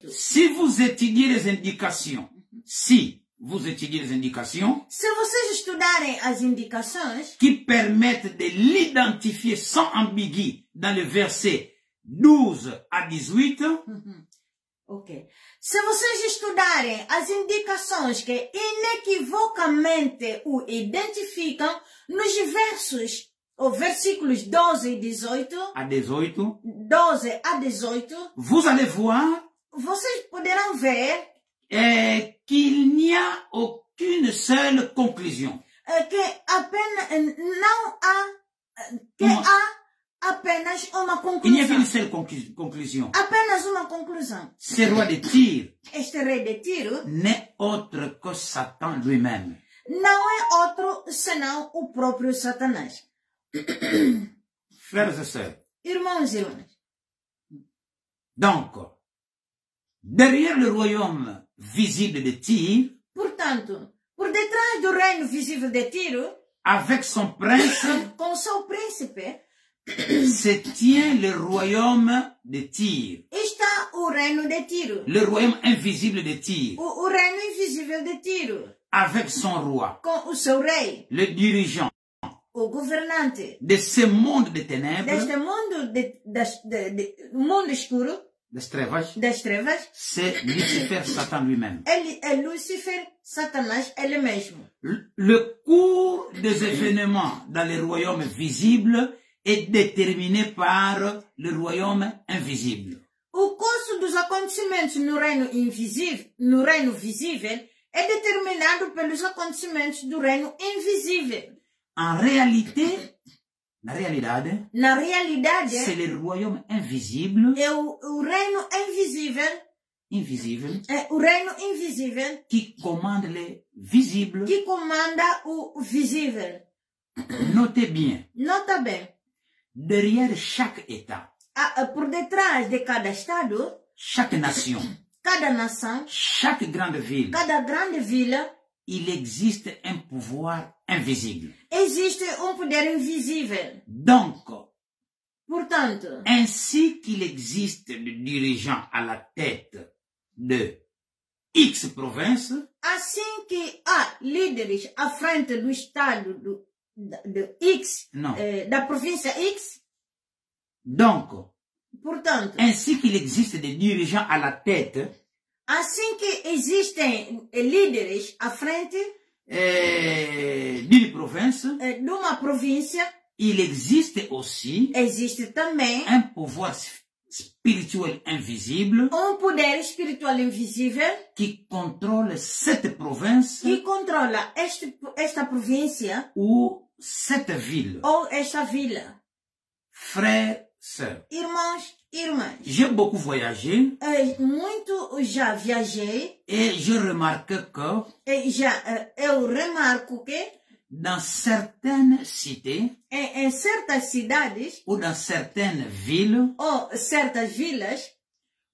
[SPEAKER 2] Si vous étudiez les indications, si vous étudiez les indications
[SPEAKER 1] Se vocês estudarem as indicações
[SPEAKER 2] qui permettent de l'identifier sans ambiguïté dans le verset 12 à 18,
[SPEAKER 1] ok. Se vocês estudarem as indicações que inequivocamente o identificam nos versos, ou versículos 12 e 18,
[SPEAKER 2] à 18,
[SPEAKER 1] 12 a 18,
[SPEAKER 2] vous allez voir
[SPEAKER 1] vocês poderão ver
[SPEAKER 2] qu'il n'y a aucune seule conclusion.
[SPEAKER 1] que apenas não há que há apenas uma
[SPEAKER 2] Il n'y a qu'une
[SPEAKER 1] conclusão.
[SPEAKER 2] seule conclusion.
[SPEAKER 1] Apenas uma conclusão.
[SPEAKER 2] Ce roi de Tyr
[SPEAKER 1] Este rei de Tiro
[SPEAKER 2] n'est autre que Satan lui-même.
[SPEAKER 1] não é outro senão o próprio Satanás.
[SPEAKER 2] Frères et sœurs,
[SPEAKER 1] Irmãos e irmãs.
[SPEAKER 2] donc, derrière le royaume visible de Tyr,
[SPEAKER 1] Portanto, por detrás do reino visível de Tiro,
[SPEAKER 2] avec son prince,
[SPEAKER 1] com seu príncipe,
[SPEAKER 2] se tient le royaume de Tyr,
[SPEAKER 1] está o reino de Tiro.
[SPEAKER 2] le royaume invisible de Tyr,
[SPEAKER 1] O reino invisível de Tiro,
[SPEAKER 2] avec son roi,
[SPEAKER 1] com o seu rei,
[SPEAKER 2] le dirigeant
[SPEAKER 1] o governante
[SPEAKER 2] de ce monde de ténèbres,
[SPEAKER 1] deste mundo, mundo escuro,
[SPEAKER 2] des trevas,
[SPEAKER 1] das trevas.
[SPEAKER 2] c'est Lucifer, Satan lui-même.
[SPEAKER 1] Ele é Lúcifer, Satanás, ele mesmo.
[SPEAKER 2] Le cours des événements dans le royaume visible est déterminé par le royaume invisible.
[SPEAKER 1] O curso dos acontecimentos no reino visível, é determinado pelos acontecimentos do reino invisível.
[SPEAKER 2] En réalité, na realidade,
[SPEAKER 1] Na realidade,
[SPEAKER 2] c'est le royaume invisible,
[SPEAKER 1] é o reino invisível, é o reino invisível
[SPEAKER 2] qui commande le visible.
[SPEAKER 1] que comanda o visível.
[SPEAKER 2] Notez bien,
[SPEAKER 1] Nota bem,
[SPEAKER 2] derrière chaque État,
[SPEAKER 1] por detrás de cada estado,
[SPEAKER 2] chaque nation,
[SPEAKER 1] cada nação,
[SPEAKER 2] chaque grande ville,
[SPEAKER 1] cada grande vila,
[SPEAKER 2] il existe un pouvoir invisible.
[SPEAKER 1] existe poder invisível.
[SPEAKER 2] Donc,
[SPEAKER 1] Portanto,
[SPEAKER 2] ainsi qu'il existe des dirigeants à la tête de X province,
[SPEAKER 1] assim que há líderes à frente do estado do X,
[SPEAKER 2] non.
[SPEAKER 1] da província X,
[SPEAKER 2] Donc,
[SPEAKER 1] Portanto,
[SPEAKER 2] ainsi qu'il existe des dirigeants à la tête
[SPEAKER 1] assim que existem líderes à frente
[SPEAKER 2] d'une province,
[SPEAKER 1] de uma província,
[SPEAKER 2] il existe aussi
[SPEAKER 1] existe também
[SPEAKER 2] un pouvoir spirituel invisible
[SPEAKER 1] poder espiritual invisível
[SPEAKER 2] qui contrôle cette province
[SPEAKER 1] que controla esta província
[SPEAKER 2] ou cette ville.
[SPEAKER 1] ou esta vila.
[SPEAKER 2] Frères, sœurs,
[SPEAKER 1] Irmãos e irmãs,
[SPEAKER 2] j'ai beaucoup voyagé
[SPEAKER 1] muito já viajei
[SPEAKER 2] et je remarque que
[SPEAKER 1] e eu remarco que
[SPEAKER 2] dans certaines cités
[SPEAKER 1] em certas cidades
[SPEAKER 2] ou dans certaines villes,
[SPEAKER 1] ou certas vilas,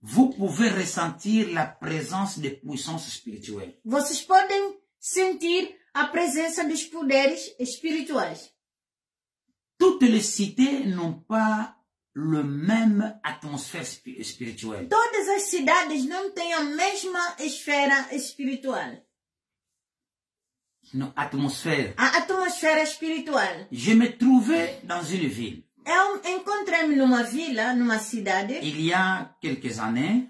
[SPEAKER 2] vous pouvez ressentir la présence des puissances spirituelles.
[SPEAKER 1] vocês podem sentir a presença dos poderes espirituais.
[SPEAKER 2] Toutes les cités n'ont pas le même atmosphère spirituelle.
[SPEAKER 1] Todas as cidades não têm a mesma esfera espiritual.
[SPEAKER 2] Non, atmosphère.
[SPEAKER 1] A atmosfera espiritual.
[SPEAKER 2] Je me trouvais dans une ville.
[SPEAKER 1] Eu encontrei-me numa vila, numa cidade,
[SPEAKER 2] Il y a quelques années,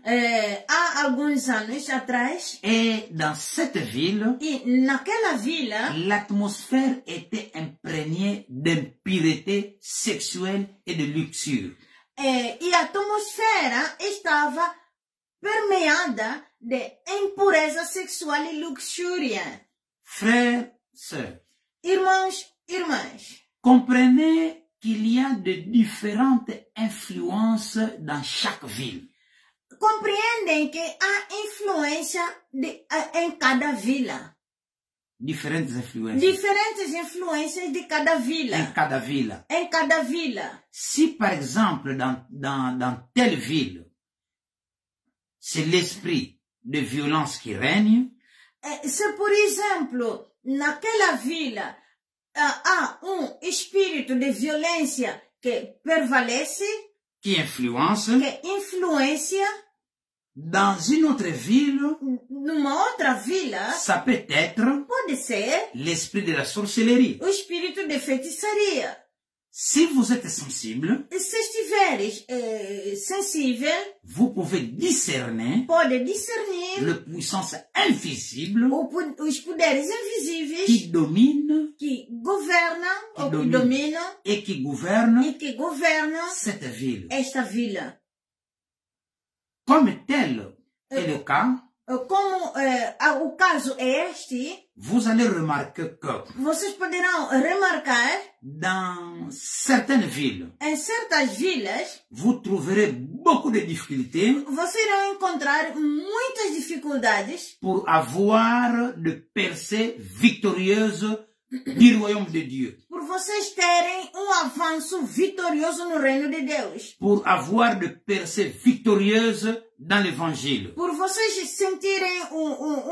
[SPEAKER 1] há alguns anos atrás,
[SPEAKER 2] et dans cette ville,
[SPEAKER 1] e naquela vila,
[SPEAKER 2] l'atmosphère était imprégnée d'impureté sexuelle et de luxure.
[SPEAKER 1] e a atmosfera estava permeada de impureza sexual e luxúria.
[SPEAKER 2] Frères, sœurs,
[SPEAKER 1] Irmãos, irmãs,
[SPEAKER 2] comprenez qu'il y a de différentes influences dans chaque ville.
[SPEAKER 1] compreendem que há influência em cada vila.
[SPEAKER 2] Différentes influences.
[SPEAKER 1] Diferentes influências de cada vila.
[SPEAKER 2] Em cada vila.
[SPEAKER 1] Em cada vila.
[SPEAKER 2] Si par exemple dans telle ville, c'est l'esprit de violence qui règne,
[SPEAKER 1] Se por exemplo, naquela vila há espírito de violência que prevalece,
[SPEAKER 2] qui influence,
[SPEAKER 1] que influencia,
[SPEAKER 2] dans une autre ville,
[SPEAKER 1] numa outra vila,
[SPEAKER 2] ça peut être
[SPEAKER 1] pode ser
[SPEAKER 2] l'esprit de la sorcellerie.
[SPEAKER 1] o espírito de feitiçaria.
[SPEAKER 2] Si vous êtes sensible,
[SPEAKER 1] Se estiveres sensível,
[SPEAKER 2] vous pouvez discerner
[SPEAKER 1] pode discernir
[SPEAKER 2] la puissance invisible
[SPEAKER 1] os poderes invisíveis
[SPEAKER 2] qui domine
[SPEAKER 1] que governam ou que
[SPEAKER 2] domine.
[SPEAKER 1] dominam
[SPEAKER 2] et qui gouverne
[SPEAKER 1] e que governam
[SPEAKER 2] cette ville.
[SPEAKER 1] esta vila.
[SPEAKER 2] Comme tel est le cas,
[SPEAKER 1] Como o caso é este,
[SPEAKER 2] vous allez remarquer que
[SPEAKER 1] vocês poderão remarcar
[SPEAKER 2] dans certaines villes,
[SPEAKER 1] em certas vilas,
[SPEAKER 2] vous trouverez beaucoup de difficultés
[SPEAKER 1] vocês irão encontrar muitas dificuldades
[SPEAKER 2] pour avoir de percées victorieuses du royaume de Dieu,
[SPEAKER 1] por vocês terem avanço vitorioso no reino de Deus,
[SPEAKER 2] pour avoir de percées victorieuses dans l'évangile.
[SPEAKER 1] por vocês sentirem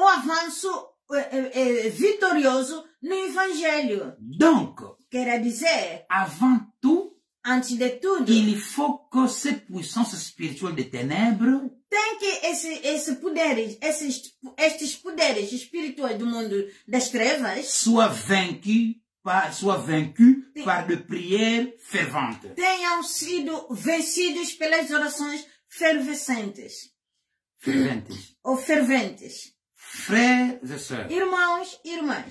[SPEAKER 1] avanço vitorioso no evangelho.
[SPEAKER 2] Donc,
[SPEAKER 1] Quer dizer,
[SPEAKER 2] avant tout,
[SPEAKER 1] antes de tudo,
[SPEAKER 2] il faut que cette puissance spirituelle des ténèbres
[SPEAKER 1] tem que estes poderes espirituais do mundo das trevas
[SPEAKER 2] soit vaincu par de prières ferventes.
[SPEAKER 1] tenham sido vencidos pelas orações fervescentes ou ferventes.
[SPEAKER 2] Frères et sœurs,
[SPEAKER 1] Irmãos e irmãs,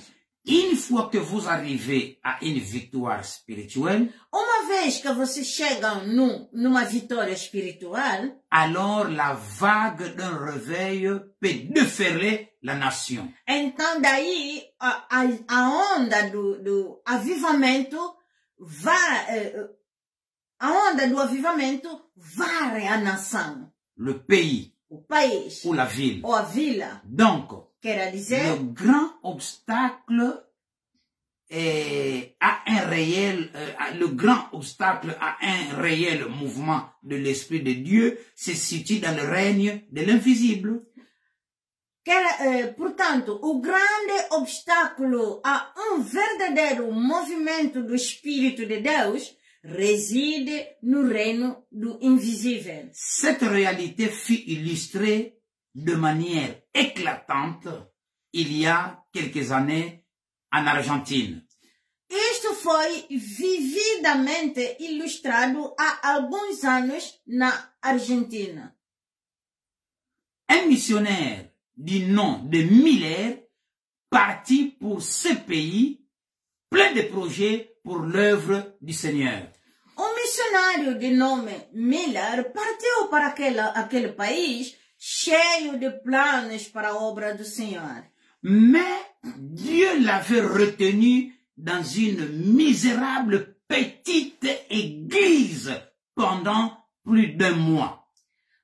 [SPEAKER 2] une fois que vous arrivez à une victoire spirituelle,
[SPEAKER 1] uma vez que vocês chegam numa vitória espiritual,
[SPEAKER 2] alors la vague d'un réveil peut déferler la nation.
[SPEAKER 1] então daí a onda do avivamento varre a nação,
[SPEAKER 2] Le pays
[SPEAKER 1] o país
[SPEAKER 2] ou la ville.
[SPEAKER 1] ou a vila.
[SPEAKER 2] Donc,
[SPEAKER 1] Quer dizer,
[SPEAKER 2] le grand obstacle à un réel mouvement de l'Esprit de Dieu se situe dans le règne de l'invisible.
[SPEAKER 1] portanto, o grande obstáculo a verdadeiro movimento do Espírito de Deus réside no reino do invisível.
[SPEAKER 2] Cette réalité fut illustrée de manière éclatante il y a quelques années en Argentine.
[SPEAKER 1] Isto foi vividamente ilustrado há alguns anos na Argentina.
[SPEAKER 2] Un missionnaire du nom de Miller partit pour ce pays plein de projets pour l'œuvre du Seigneur.
[SPEAKER 1] Um missionário de nome Miller partiu para aquele país cheio de planos para a obra do Senhor.
[SPEAKER 2] Mais Dieu l'avait retenu dans une misérable petite église pendant plus d'1 mois.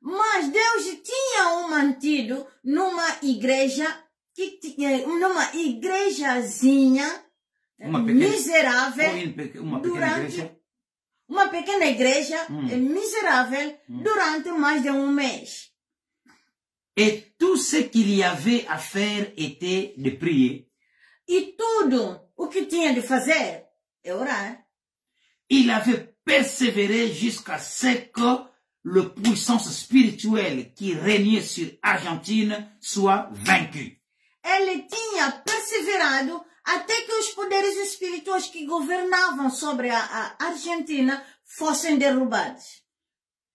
[SPEAKER 1] Mas Deus tinha o mantido numa igrejazinha miserável uma pequena igreja miserável durante mais de 1 mês.
[SPEAKER 2] Et tout ce qu'il y avait à faire était de prier.
[SPEAKER 1] E tudo o que tinha de fazer é orar.
[SPEAKER 2] Il avait persévéré jusqu'à ce que la puissance spirituelle qui régnait sur Argentine soit vaincue.
[SPEAKER 1] Ele tinha perseverado até que os poderes espirituais que governavam sobre a Argentina fossem derrubados.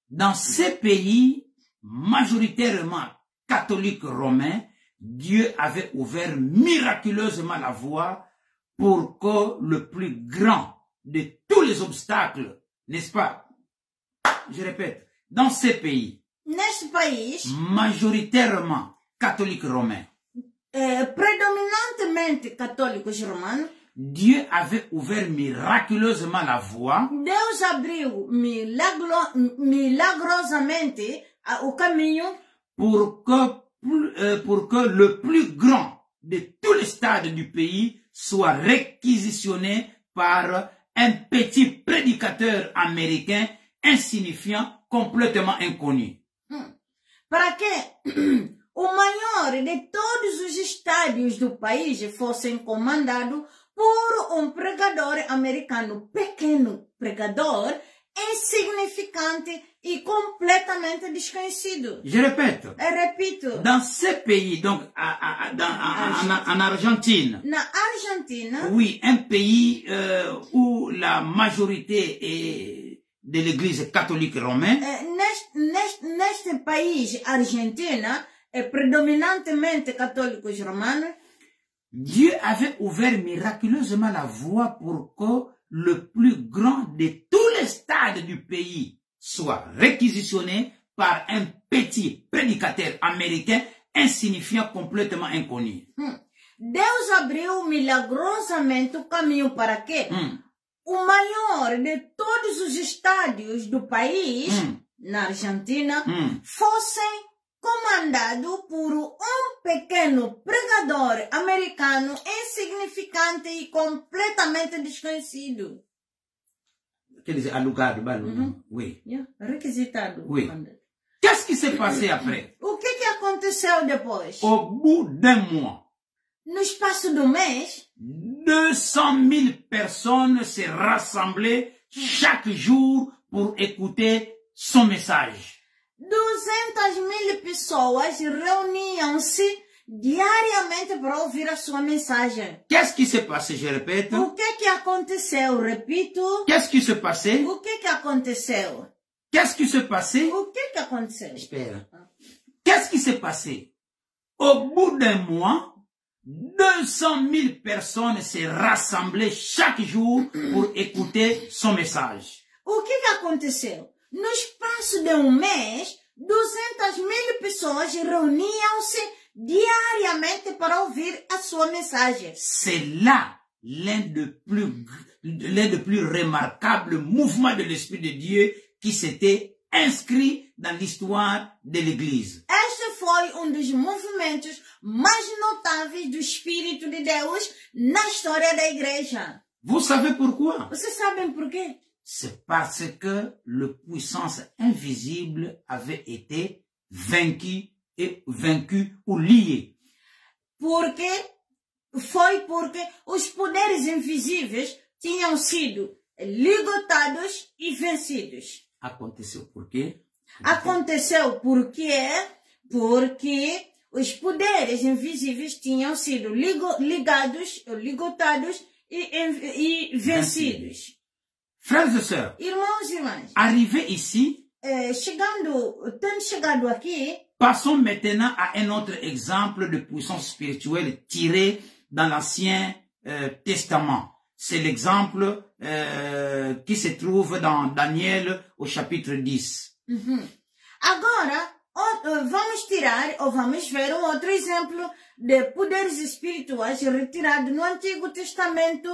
[SPEAKER 2] Dans ces pays majoritairement catholiques romains, Dieu avait ouvert miraculeusement la voie pour que le plus grand de tous les obstacles, n'est-ce pas? Je répète, dans ces pays
[SPEAKER 1] Neste país,
[SPEAKER 2] majoritairement catholiques romains,
[SPEAKER 1] predominantemente católicos romanos,
[SPEAKER 2] Dieu avait ouvert miraculeusement la voie
[SPEAKER 1] Deus abriu milagrosamente o caminho
[SPEAKER 2] pour que le plus grand de tous les stades du pays soit réquisitionné par un petit prédicateur américain insignifiant, complètement inconnu.
[SPEAKER 1] para que o maior de todos os estádios do país fossem comandados por um pregador americano, pequeno pregador, insignificante e completamente desconhecido.
[SPEAKER 2] Je répète.
[SPEAKER 1] Repito.
[SPEAKER 2] Dans ce pays, donc en Argentine.
[SPEAKER 1] Na Argentina.
[SPEAKER 2] Oui, un pays où la majorité est de l'église catholique romaine.
[SPEAKER 1] Neste país, Argentina, é predominantemente católicos romanos.
[SPEAKER 2] Dieu avait ouvert miraculeusement la voie pour que le plus grand de tous les stades du pays soit réquisitionné par un petit prédicateur américain insignifiant, complètement inconnu.
[SPEAKER 1] Deus abriu milagrosamente o caminho para que o maior de todos os estádios do país, na Argentina, fossem comandado por pequeno pregador americano insignificante e completamente desconhecido.
[SPEAKER 2] Quer dizer, alugado, oui.
[SPEAKER 1] Requisitado.
[SPEAKER 2] Oui. Qu'est-ce qui s'est passé après?
[SPEAKER 1] O que aconteceu depois?
[SPEAKER 2] Au bout d'1 mois,
[SPEAKER 1] no espaço do mês,
[SPEAKER 2] 200 000 personnes se rassemblaient chaque jour pour écouter son message.
[SPEAKER 1] 200.000 pessoas reuniam-se diariamente para ouvir a sua mensagem.
[SPEAKER 2] Qu'est-ce qui s'est passé? Je répète.
[SPEAKER 1] O que aconteceu? Repito.
[SPEAKER 2] Qu'est-ce qui s'est passé?
[SPEAKER 1] O que aconteceu?
[SPEAKER 2] Qu'est-ce qui s'est passé?
[SPEAKER 1] O que aconteceu?
[SPEAKER 2] Espera. Qu'est-ce qui s'est passé? Au bout d'1 mois, 200 000 personnes se rassemblaient chaque jour pour écouter son message.
[SPEAKER 1] O que aconteceu? No espaço de um mês, 200.000 pessoas reuniam-se diariamente para ouvir a sua mensagem.
[SPEAKER 2] C'est là l'un des plus remarquables mouvements de l'Esprit de Dieu qui s'était inscrit dans l'histoire de l'Église.
[SPEAKER 1] Este foi dos movimentos mais notáveis do Espírito de Deus na história da igreja.
[SPEAKER 2] Vous savez pourquoi?
[SPEAKER 1] Vocês sabem por quê?
[SPEAKER 2] C'est parce que la puissance invisible avait été vaincue ou liée.
[SPEAKER 1] Porque os poderes invisíveis tinham sido ligotados e vencidos.
[SPEAKER 2] Aconteceu por quê?
[SPEAKER 1] Aconteceu porque os poderes invisíveis tinham sido ligotados e vencidos.
[SPEAKER 2] Frères et sœurs,
[SPEAKER 1] Irmãos e irmãs,
[SPEAKER 2] arrivé ici,
[SPEAKER 1] tendo chegado aqui,
[SPEAKER 2] passons maintenant à un autre exemple de puissance spirituelle tiré dans l'Ancien Testament. C'est l'exemple qui se trouve dans Daniel au chapitre 10.
[SPEAKER 1] Agora, vamos tirar, ou vamos ver um outro exemplo de poderes espirituais retirado no Antigo Testamento.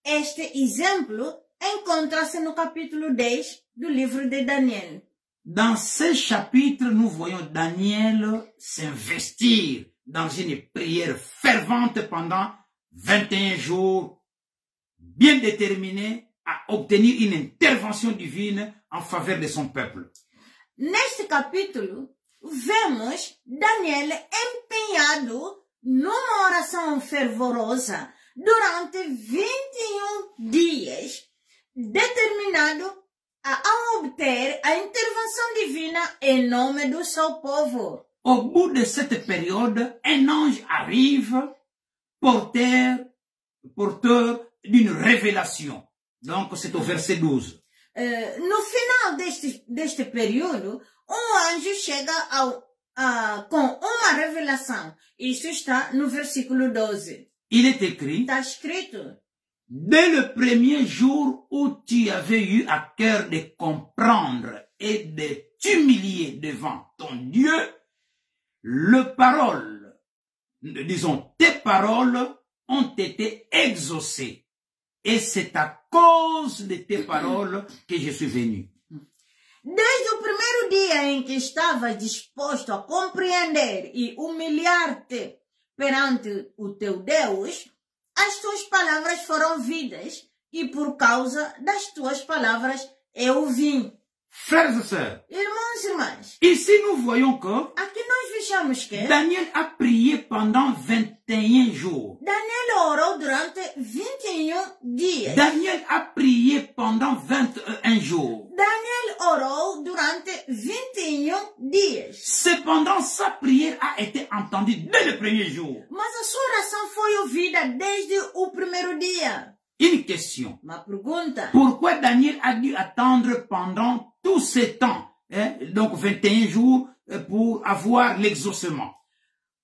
[SPEAKER 1] Este exemplo encontra-se no capítulo 10 do livro de Daniel.
[SPEAKER 2] Dans ce chapitre, nous voyons Daniel s'investir dans une prière fervente pendant 21 jours, bien déterminé à obtenir une intervention divine en faveur de son peuple.
[SPEAKER 1] Neste capítulo, vemos Daniel empenhado numa oração fervorosa durante 21 dias, determinado a obter a intervenção divina em nome do seu povo.
[SPEAKER 2] Au bout de cette période, un ange arrive, porteur d'une révélation. Donc, c'est au verset 12.
[SPEAKER 1] No final deste período, anjo chega com uma revelação. Isso está no versículo 12.
[SPEAKER 2] Il est écrit,
[SPEAKER 1] Está escrito:
[SPEAKER 2] dès le premier jour où tu avais eu à cœur de comprendre et de t'humilier devant ton Dieu, tes paroles ont été exaucées. Et c'est à cause de tes paroles que je suis venu.
[SPEAKER 1] Desde o primeiro dia em que estavas disposto a compreender e humilhar-te perante o teu Deus, as tuas palavras foram ouvidas, e por causa das tuas palavras eu vim.
[SPEAKER 2] Frères et sœurs,
[SPEAKER 1] Irmãos e irmãs,
[SPEAKER 2] ici nous voyons que
[SPEAKER 1] aqui nós vejamos que
[SPEAKER 2] Daniel a prié pendant 21 jours.
[SPEAKER 1] Daniel orou durante 21 dias.
[SPEAKER 2] Daniel a prié pendant 21 jours.
[SPEAKER 1] Daniel orou durante 21 dias.
[SPEAKER 2] Cependant, sa prière a été entendue dès le premier jour.
[SPEAKER 1] Mas a sua oração foi ouvida desde o primeiro dia.
[SPEAKER 2] Une question.
[SPEAKER 1] Uma pergunta.
[SPEAKER 2] Pourquoi Daniel a dû attendre pendant tout ce temps, donc 21 jours, pour avoir l'exaucement?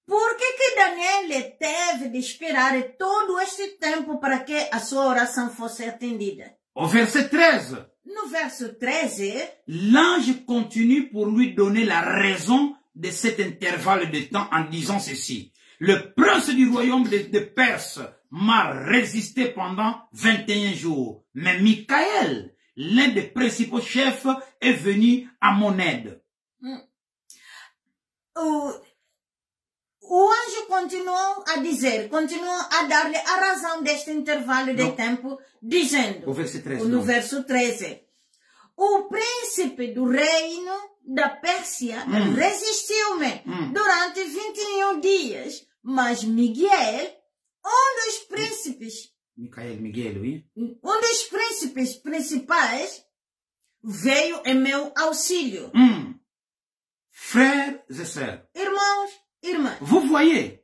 [SPEAKER 1] Por que Daniel teve de esperar todo este tempo para que a sua oração fosse atendida?
[SPEAKER 2] Au verset 13,
[SPEAKER 1] No verso 13,
[SPEAKER 2] l'ange continue pour lui donner la raison de cet intervalle de temps en disant ceci. Le prince du royaume de Perse m'a résisté pendant 21 jours. Mais Michael, l'un des principaux chefs, est venu à mon aide.
[SPEAKER 1] O anjo continuou a dizer, continuou a dar-lhe a razão deste intervalo de tempo, dizendo,
[SPEAKER 2] Au verset 13,
[SPEAKER 1] no
[SPEAKER 2] donc.
[SPEAKER 1] verso 13, o príncipe do reino da Pérsia resistiu-me durante 21 dias, mas Miguel, dos príncipes,
[SPEAKER 2] Miguel, oui.
[SPEAKER 1] dos príncipes principais, veio em meu auxílio.
[SPEAKER 2] Frères et sœurs,
[SPEAKER 1] Irmãos, irmãs,
[SPEAKER 2] vous voyez,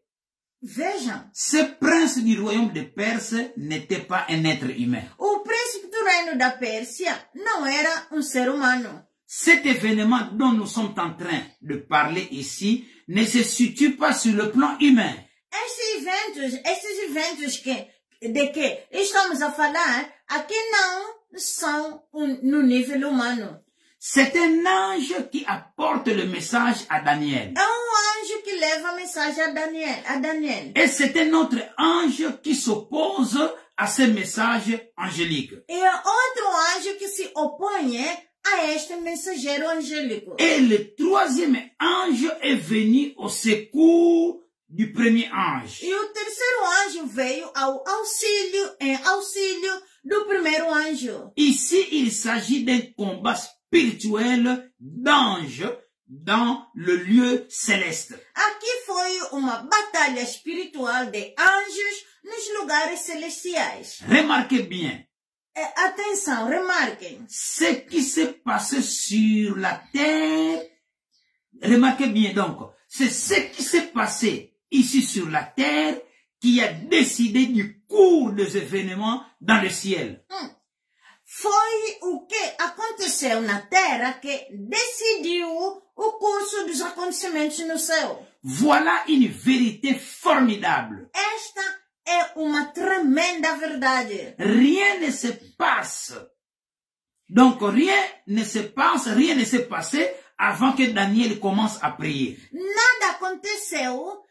[SPEAKER 1] vejam,
[SPEAKER 2] ce prince du royaume de Perse n'était pas un être humain.
[SPEAKER 1] o príncipe do reino da Pérsia não era um ser humano.
[SPEAKER 2] Cet événement dont nous sommes en train de parler ici ne se situe pas sur le plan humain.
[SPEAKER 1] Estes eventos de que estamos a falar aqui não são no nível humano.
[SPEAKER 2] C'est un ange qui apporte le message à Daniel.
[SPEAKER 1] É anjo que leva a mensagem a Daniel.
[SPEAKER 2] Et c'est un autre ange qui s'oppose à ce message angélique.
[SPEAKER 1] E outro anjo que se opõe a este mensageiro angélico.
[SPEAKER 2] Et le troisième ange est venu au secours du premier ange.
[SPEAKER 1] E o terceiro anjo veio em auxílio do primeiro anjo.
[SPEAKER 2] Ici, il s'agit d'un combat spirituel d'anges dans le lieu céleste.
[SPEAKER 1] Aqui foi uma batalha espiritual de anjos nos lugares celestiais.
[SPEAKER 2] Remarquez bien.
[SPEAKER 1] Atenção, remarquem.
[SPEAKER 2] Ce qui s'est passé sur la terre, remarquez bien donc, c'est ce qui s'est passé ici sur la terre qui a décidé du cours des événements dans le ciel.
[SPEAKER 1] Foi o que aconteceu na terra que decidiu o curso dos acontecimentos no céu.
[SPEAKER 2] Voilà une vérité formidable.
[SPEAKER 1] Esta é uma tremenda verdade.
[SPEAKER 2] Rien ne se passe. Donc rien ne se passe, rien ne s'est passé avant que Daniel commence à prier.
[SPEAKER 1] Nada aconteceu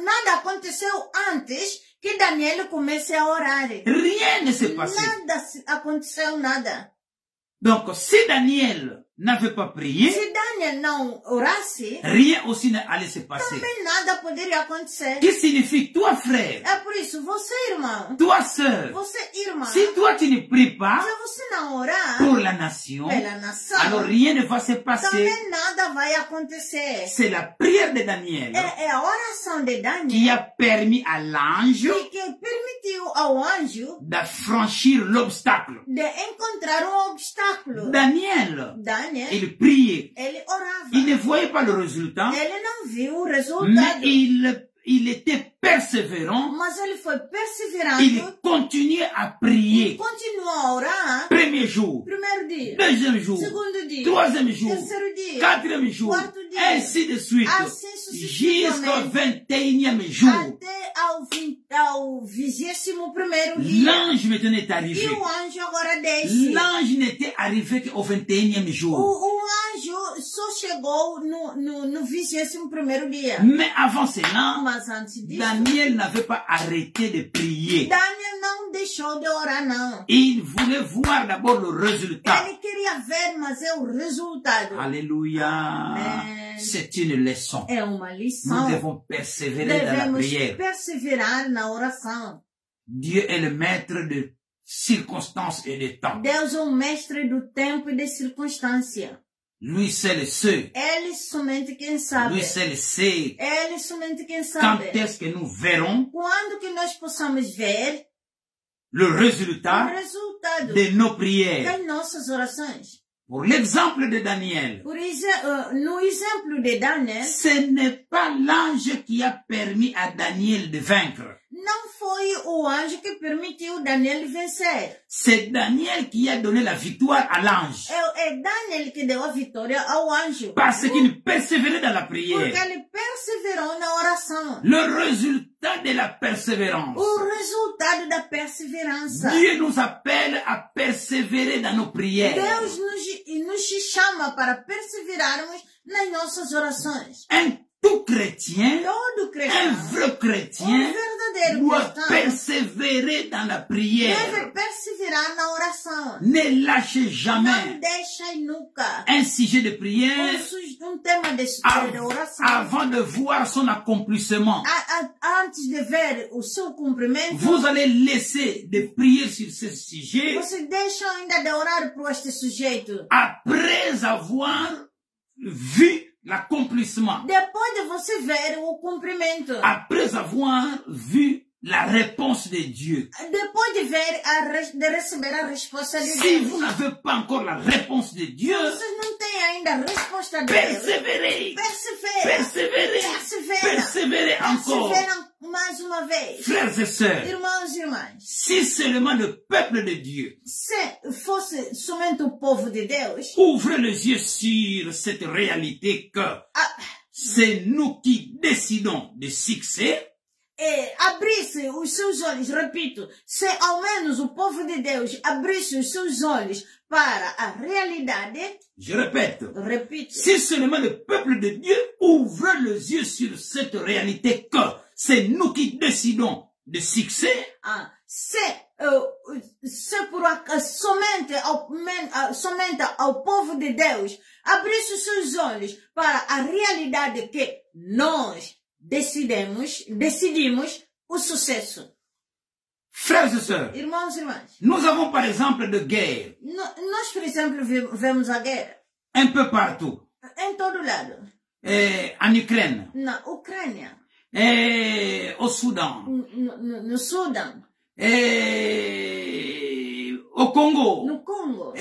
[SPEAKER 1] nada aconteceu antes que Daniel comece a orar.
[SPEAKER 2] Rien ne s'est passé.
[SPEAKER 1] Nada aconteceu, nada.
[SPEAKER 2] Donc si Daniel n'avait pas prié,
[SPEAKER 1] Se Daniel não orasse,
[SPEAKER 2] rien aussi n'allait se passer.
[SPEAKER 1] também nada poderia acontecer.
[SPEAKER 2] Qui signifie toi frère,
[SPEAKER 1] É por isso, você irmão,
[SPEAKER 2] toi sœur,
[SPEAKER 1] você irmã,
[SPEAKER 2] si toi tu ne pries pas
[SPEAKER 1] se você não orar
[SPEAKER 2] pour la nation,
[SPEAKER 1] pela nação,
[SPEAKER 2] alors rien ne va se passer.
[SPEAKER 1] também nada vai acontecer.
[SPEAKER 2] C'est la prière de Daniel
[SPEAKER 1] É a oração de
[SPEAKER 2] qui
[SPEAKER 1] Daniel
[SPEAKER 2] a permis à l'ange
[SPEAKER 1] que permitiu ao anjo
[SPEAKER 2] d'affranchir l'obstacle.
[SPEAKER 1] de encontrar um obstáculo.
[SPEAKER 2] Daniel,
[SPEAKER 1] Daniel,
[SPEAKER 2] il priait.
[SPEAKER 1] ele orava.
[SPEAKER 2] Il ne voyait pas le résultat,
[SPEAKER 1] Ele não viu o
[SPEAKER 2] mais
[SPEAKER 1] resultado,
[SPEAKER 2] il était persévérant.
[SPEAKER 1] mas ele foi
[SPEAKER 2] Il
[SPEAKER 1] perseverando
[SPEAKER 2] continuait à
[SPEAKER 1] e
[SPEAKER 2] prier.
[SPEAKER 1] continuou a orar.
[SPEAKER 2] Premier jour,
[SPEAKER 1] Primeiro dia,
[SPEAKER 2] deuxième jour,
[SPEAKER 1] segundo dia,
[SPEAKER 2] troisième jour,
[SPEAKER 1] terceiro dia,
[SPEAKER 2] quatrième jour,
[SPEAKER 1] quarto dia,
[SPEAKER 2] ainsi de suite,
[SPEAKER 1] assim sucessivamente,
[SPEAKER 2] jusqu'au 21e jour.
[SPEAKER 1] até ao 21º dia.
[SPEAKER 2] L'ange maintenant est arrivé.
[SPEAKER 1] E o anjo agora desce.
[SPEAKER 2] L'ange n'était arrivé qu'au 21e jour.
[SPEAKER 1] O anjo só chegou no 21º dia.
[SPEAKER 2] Mais avant cela,
[SPEAKER 1] Mas antes disso,
[SPEAKER 2] Daniel n'avait pas arrêté de prier.
[SPEAKER 1] Daniel não deixou de orar, não.
[SPEAKER 2] Il voulait voir d'abord le résultat.
[SPEAKER 1] Ele queria ver, mas é o resultado.
[SPEAKER 2] Alléluia.
[SPEAKER 1] Amen.
[SPEAKER 2] C'est une leçon.
[SPEAKER 1] É uma
[SPEAKER 2] Nous
[SPEAKER 1] lição.
[SPEAKER 2] devons persévérer dans la
[SPEAKER 1] Devemos
[SPEAKER 2] prière.
[SPEAKER 1] perseverar na oração.
[SPEAKER 2] Dieu est le maître de circonstances et de temps.
[SPEAKER 1] Deus é o mestre do tempo e da circunstância.
[SPEAKER 2] Lui seul sait.
[SPEAKER 1] Ele somente quem sabe.
[SPEAKER 2] Lui seul sait
[SPEAKER 1] Ele somente quem
[SPEAKER 2] quand
[SPEAKER 1] sabe.
[SPEAKER 2] est-ce que nous verrons
[SPEAKER 1] Quando que nós possamos ver
[SPEAKER 2] le
[SPEAKER 1] o
[SPEAKER 2] résultat
[SPEAKER 1] resultado
[SPEAKER 2] de nos prières.
[SPEAKER 1] das nossas orações.
[SPEAKER 2] Pour l'exemple de Daniel,
[SPEAKER 1] No exemplo de Daniel,
[SPEAKER 2] ce n'est pas l'ange qui a permis à Daniel de vaincre.
[SPEAKER 1] não foi o anjo que permitiu Daniel vencer.
[SPEAKER 2] C'est Daniel qui a donné la victoire à l'ange.
[SPEAKER 1] É Daniel que deu a vitória ao anjo.
[SPEAKER 2] Parce qu'il persévérait dans la
[SPEAKER 1] Porque
[SPEAKER 2] prière.
[SPEAKER 1] ele perseverou na oração.
[SPEAKER 2] Le résultat de la persévérance.
[SPEAKER 1] O resultado da perseverança.
[SPEAKER 2] Dieu nous appelle à persévérer dans nos prières.
[SPEAKER 1] Deus nos chama para perseverarmos nas nossas orações.
[SPEAKER 2] Tout chrétien,
[SPEAKER 1] Todo
[SPEAKER 2] un
[SPEAKER 1] cristão,
[SPEAKER 2] vrai chrétien,
[SPEAKER 1] verdadeiro
[SPEAKER 2] doit
[SPEAKER 1] cristão,
[SPEAKER 2] persévérer dans la prière.
[SPEAKER 1] deve perseverar na oração.
[SPEAKER 2] Ne lâchez
[SPEAKER 1] Não
[SPEAKER 2] jamais
[SPEAKER 1] deixa nunca
[SPEAKER 2] un sujet de prière
[SPEAKER 1] tema de oração.
[SPEAKER 2] avant de voir son accomplissement.
[SPEAKER 1] Antes de ver o seu cumprimento,
[SPEAKER 2] Vous allez laisser de prier sur ce sujet
[SPEAKER 1] você deixa ainda de orar por este sujeito.
[SPEAKER 2] après avoir vu l'accomplissement,
[SPEAKER 1] Depois de você ver o cumprimento.
[SPEAKER 2] après avoir vu la réponse de Dieu.
[SPEAKER 1] Depois de ver, de receber a resposta de
[SPEAKER 2] Si
[SPEAKER 1] Deus.
[SPEAKER 2] vous n'avez pas encore la réponse de Dieu,
[SPEAKER 1] Vocês não têm ainda a resposta de Deus.
[SPEAKER 2] persévérez,
[SPEAKER 1] Persevera.
[SPEAKER 2] persévérez,
[SPEAKER 1] Persevera.
[SPEAKER 2] persévérez encore.
[SPEAKER 1] Persevera mais uma vez.
[SPEAKER 2] Frères et sœurs,
[SPEAKER 1] Irmãos e irmãs,
[SPEAKER 2] si seulement le peuple de Dieu
[SPEAKER 1] se fosse somente o povo de Deus,
[SPEAKER 2] ouvre les yeux sur cette réalité que c'est nous qui décidons de succès,
[SPEAKER 1] abrisse os seus olhos, repito, se ao menos o povo de Deus abrisse os seus olhos para a realidade,
[SPEAKER 2] je répète,
[SPEAKER 1] repito,
[SPEAKER 2] si seulement le peuple de Dieu ouvre les yeux sur cette réalité que c'est nous qui décidons de succès,
[SPEAKER 1] se por acaso somente ao povo de Deus abrisse os seus olhos para a realidade que nós decidimos o sucesso.
[SPEAKER 2] frères et sœurs,
[SPEAKER 1] Irmãos e irmãs,
[SPEAKER 2] nous avons par exemple de guerre
[SPEAKER 1] nós, por exemplo, vemos a guerra
[SPEAKER 2] un peu partout,
[SPEAKER 1] em todo lado.
[SPEAKER 2] en Ukraine,
[SPEAKER 1] Na Ucrânia,
[SPEAKER 2] au Soudan,
[SPEAKER 1] no Sudão,
[SPEAKER 2] au Congo,
[SPEAKER 1] no Congo,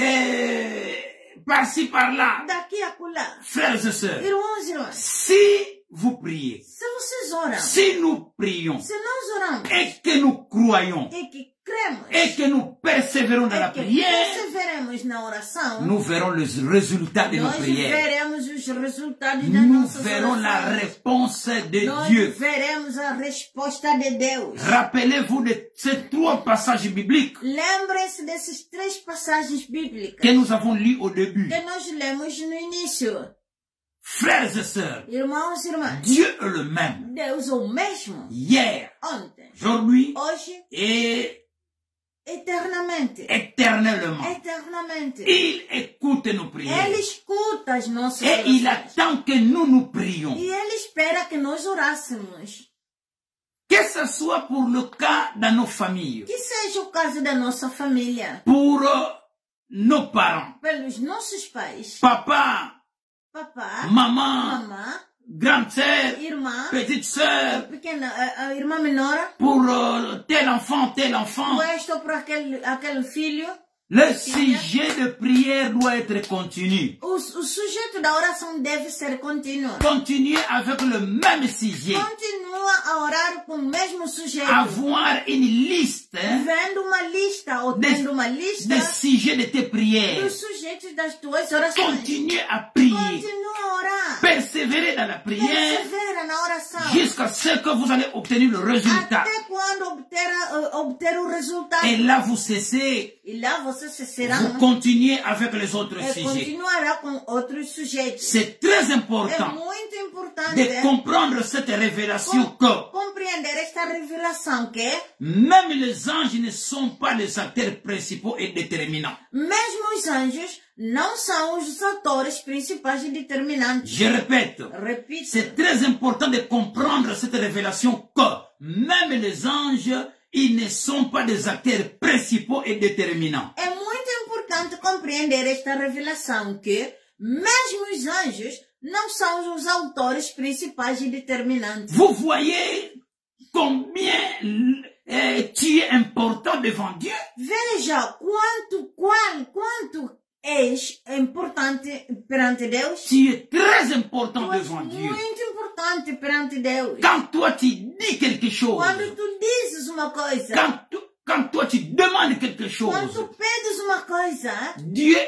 [SPEAKER 2] par-ci par-là.
[SPEAKER 1] daqui a acolá.
[SPEAKER 2] Frères et sœurs,
[SPEAKER 1] Irmãos e irmãs,
[SPEAKER 2] si vous priez,
[SPEAKER 1] Se vocês oram,
[SPEAKER 2] si nous prions
[SPEAKER 1] se nós oramos
[SPEAKER 2] et que nous croyons
[SPEAKER 1] e que cremos
[SPEAKER 2] et que nous persévérons dans la
[SPEAKER 1] e que
[SPEAKER 2] prière,
[SPEAKER 1] perseveremos na oração,
[SPEAKER 2] nous verrons le résultat de nos
[SPEAKER 1] nós
[SPEAKER 2] prières.
[SPEAKER 1] veremos os resultados das
[SPEAKER 2] Nous
[SPEAKER 1] nossas
[SPEAKER 2] verrons la
[SPEAKER 1] orações.
[SPEAKER 2] réponse de
[SPEAKER 1] Nós
[SPEAKER 2] Dieu.
[SPEAKER 1] veremos a resposta de Deus.
[SPEAKER 2] Rappelez-vous de ces 3 passages bibliques
[SPEAKER 1] Lembrem-se desses 3 passagens bíblicas
[SPEAKER 2] que nous avons lus au début.
[SPEAKER 1] que nós lemos no início.
[SPEAKER 2] Frères et sœurs,
[SPEAKER 1] Irmãos e irmãs,
[SPEAKER 2] Dieu est le même.
[SPEAKER 1] Deus o mesmo
[SPEAKER 2] Hier,
[SPEAKER 1] ontem,
[SPEAKER 2] aujourd'hui
[SPEAKER 1] hoje,
[SPEAKER 2] et
[SPEAKER 1] eternamente.
[SPEAKER 2] éternellement.
[SPEAKER 1] Eternamente.
[SPEAKER 2] Il écoute nos prières.
[SPEAKER 1] Ele escuta as nossas
[SPEAKER 2] Et il
[SPEAKER 1] orações.
[SPEAKER 2] attend que nous prions.
[SPEAKER 1] E Ele espera que nós orássemos.
[SPEAKER 2] Que ce soit pour le cas dans nos familles,
[SPEAKER 1] Que seja o caso da nossa família.
[SPEAKER 2] pour nos parents,
[SPEAKER 1] Pelos nossos pais.
[SPEAKER 2] papa,
[SPEAKER 1] Papá,
[SPEAKER 2] maman,
[SPEAKER 1] mamã,
[SPEAKER 2] grande sœur,
[SPEAKER 1] irmã,
[SPEAKER 2] petite sœur,
[SPEAKER 1] pequena, a irmã menor.
[SPEAKER 2] pour tel enfant,
[SPEAKER 1] Ou este ou para aquele filho.
[SPEAKER 2] le sujet de prière doit être continu.
[SPEAKER 1] O sujeito da oração deve ser contínuo.
[SPEAKER 2] Continuer avec le même sujet.
[SPEAKER 1] Continua a orar com o mesmo sujeito.
[SPEAKER 2] Avoir une liste
[SPEAKER 1] Vendo uma lista ou tendo uma lista
[SPEAKER 2] des sujets de tes prières.
[SPEAKER 1] dos sujeitos das tuas orações.
[SPEAKER 2] Continuez à prier.
[SPEAKER 1] Continua a orar.
[SPEAKER 2] Persévérer dans la prière
[SPEAKER 1] Persevera na oração.
[SPEAKER 2] jusqu'à ce que vous allez obtenir le résultat.
[SPEAKER 1] Até quando obter o resultado.
[SPEAKER 2] Et là, vous cessez.
[SPEAKER 1] E lá você cessará.
[SPEAKER 2] Vous continuez avec les autres
[SPEAKER 1] E
[SPEAKER 2] sujets.
[SPEAKER 1] continuará com outros sujeitos.
[SPEAKER 2] C'est très
[SPEAKER 1] É
[SPEAKER 2] important
[SPEAKER 1] muito importante
[SPEAKER 2] de comprendre cette révélation que
[SPEAKER 1] compreender esta revelação que
[SPEAKER 2] même les anges ne sont pas les acteurs principaux et déterminants.
[SPEAKER 1] mesmo os anjos não são os atores principais e determinantes.
[SPEAKER 2] Je répète,
[SPEAKER 1] Repito,
[SPEAKER 2] c'est très important de comprendre cette révélation que même les anges, ils ne sont pas des acteurs principaux et déterminants.
[SPEAKER 1] é muito importante compreender esta revelação que mesmo os anjos não são os autores principais e determinantes.
[SPEAKER 2] Vous voyez combien tu es important devant Dieu?
[SPEAKER 1] Veja quanto és importante perante Deus.
[SPEAKER 2] Tu es très important
[SPEAKER 1] Tu és
[SPEAKER 2] devant Dieu.
[SPEAKER 1] muito importante perante Deus.
[SPEAKER 2] Quand toi tu dis quelque chose,
[SPEAKER 1] Quando tu dizes uma coisa,
[SPEAKER 2] quand toi tu demandes quelque chose,
[SPEAKER 1] quando tu pedes uma coisa,
[SPEAKER 2] Dieu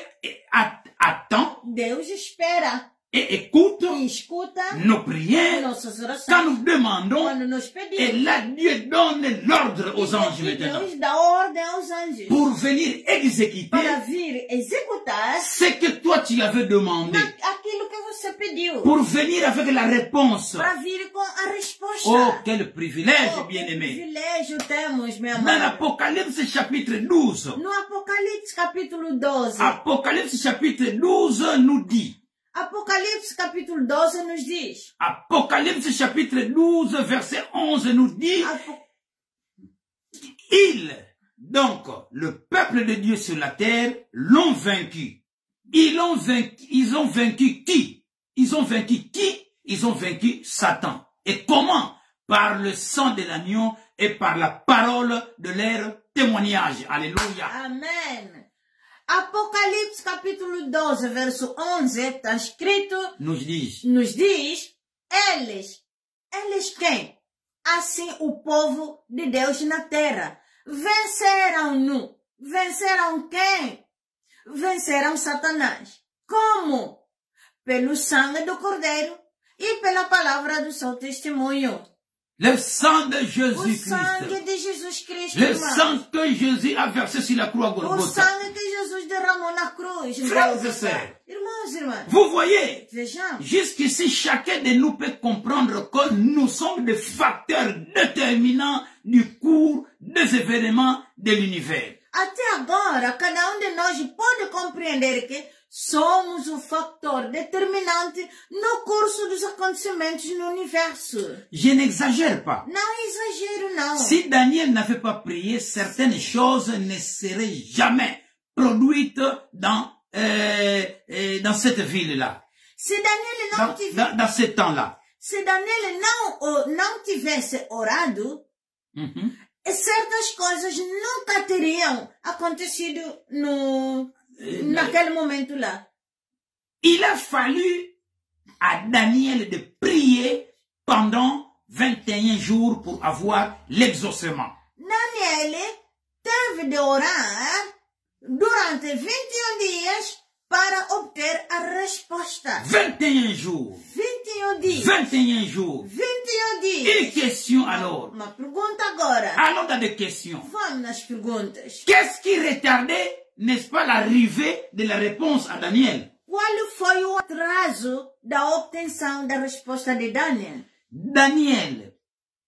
[SPEAKER 2] attend
[SPEAKER 1] Deus espera
[SPEAKER 2] et écoute
[SPEAKER 1] e escuta
[SPEAKER 2] nos prières
[SPEAKER 1] nossas orações.
[SPEAKER 2] quand nous demandons.
[SPEAKER 1] Quando nos
[SPEAKER 2] Et
[SPEAKER 1] pedimos,
[SPEAKER 2] là, Dieu donne l'ordre aux anges
[SPEAKER 1] e
[SPEAKER 2] maintenant
[SPEAKER 1] Deus dá ordem aos anjos
[SPEAKER 2] pour venir exécuter
[SPEAKER 1] para vir executar
[SPEAKER 2] ce que toi tu avais demandé,
[SPEAKER 1] aquilo que você pediu,
[SPEAKER 2] pour venir avec la réponse.
[SPEAKER 1] para vir com a resposta.
[SPEAKER 2] Oh, quel privilège,
[SPEAKER 1] Oh, que
[SPEAKER 2] bien-aimé.
[SPEAKER 1] privilégio temos, meu
[SPEAKER 2] Dans
[SPEAKER 1] amado.
[SPEAKER 2] l'Apocalypse chapitre 12,
[SPEAKER 1] No Apocalipse capítulo 12,
[SPEAKER 2] Apocalypse chapitre 12 nous dit,
[SPEAKER 1] Apocalipse capítulo 12 nos diz,
[SPEAKER 2] Apocalypse chapitre 12 verset 11 nous dit, donc, le peuple de Dieu sur la terre l'ont vaincu. Ils ont vaincu qui? Ils ont vaincu qui? Ils ont vaincu Satan. Et comment? Par le sang de l'agneau et par la parole de leur témoignage. Alléluia.
[SPEAKER 1] Amém. Apocalipse capítulo 12, verso 11, está escrito,
[SPEAKER 2] Nos diz,
[SPEAKER 1] eles quem? Assim o povo de Deus na terra. Venceram-no. Venceram quem? Venceram Satanás. Como? Pelo sangue do Cordeiro e pela palavra do seu testemunho.
[SPEAKER 2] le sang de
[SPEAKER 1] O
[SPEAKER 2] Jésus-Christ,
[SPEAKER 1] sangue de Jesus Cristo,
[SPEAKER 2] le
[SPEAKER 1] irmão.
[SPEAKER 2] sang que Jésus a versé sur la croix
[SPEAKER 1] O
[SPEAKER 2] Golgotha.
[SPEAKER 1] sangue que Jesus derramou na cruz.
[SPEAKER 2] Frères et sœurs,
[SPEAKER 1] Irmãos e irmãs,
[SPEAKER 2] vous voyez,
[SPEAKER 1] vejamos.
[SPEAKER 2] jusqu'ici, chacun de nous peut comprendre que nous sommes des facteurs déterminants du cours des événements de l'univers.
[SPEAKER 1] Até agora, cada de nós pode compreender que somos o fator determinante no curso dos acontecimentos no universo.
[SPEAKER 2] Je n'exagère pas.
[SPEAKER 1] Não exagero, não.
[SPEAKER 2] Si Daniel n'avait pas prié, certaines choses ne seraient jamais produites dans cette ville-là,
[SPEAKER 1] Se Daniel
[SPEAKER 2] dans ce temps-là.
[SPEAKER 1] se Daniel não tivesse orado, certas coisas nunca teriam acontecido naquele momento lá.
[SPEAKER 2] Il a fallu à Daniel de prier pendant 21 jours pour avoir l'exaucement.
[SPEAKER 1] Daniel teve de orar durante 21 dias para obter a resposta.
[SPEAKER 2] 21 jours.
[SPEAKER 1] 21 dias.
[SPEAKER 2] 21 jours.
[SPEAKER 1] 21 dias.
[SPEAKER 2] Une question alors.
[SPEAKER 1] Uma pergunta agora.
[SPEAKER 2] Allons dans des questions.
[SPEAKER 1] Vamos nas perguntas.
[SPEAKER 2] Qu'est-ce qui retardait, n'est-ce pas, l'arrivée de la réponse à Daniel?
[SPEAKER 1] Qual foi o atraso da obtenção da resposta de Daniel?
[SPEAKER 2] Daniel,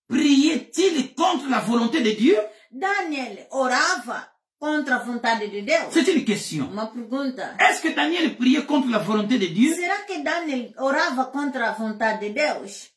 [SPEAKER 2] priait-il contre la volonté de Dieu?
[SPEAKER 1] Daniel orava contra a vontade de Deus?
[SPEAKER 2] C'est une question.
[SPEAKER 1] Uma pergunta.
[SPEAKER 2] Est-ce que Daniel priait contre la volonté de Dieu?
[SPEAKER 1] Será que Daniel orava contra a vontade de Deus?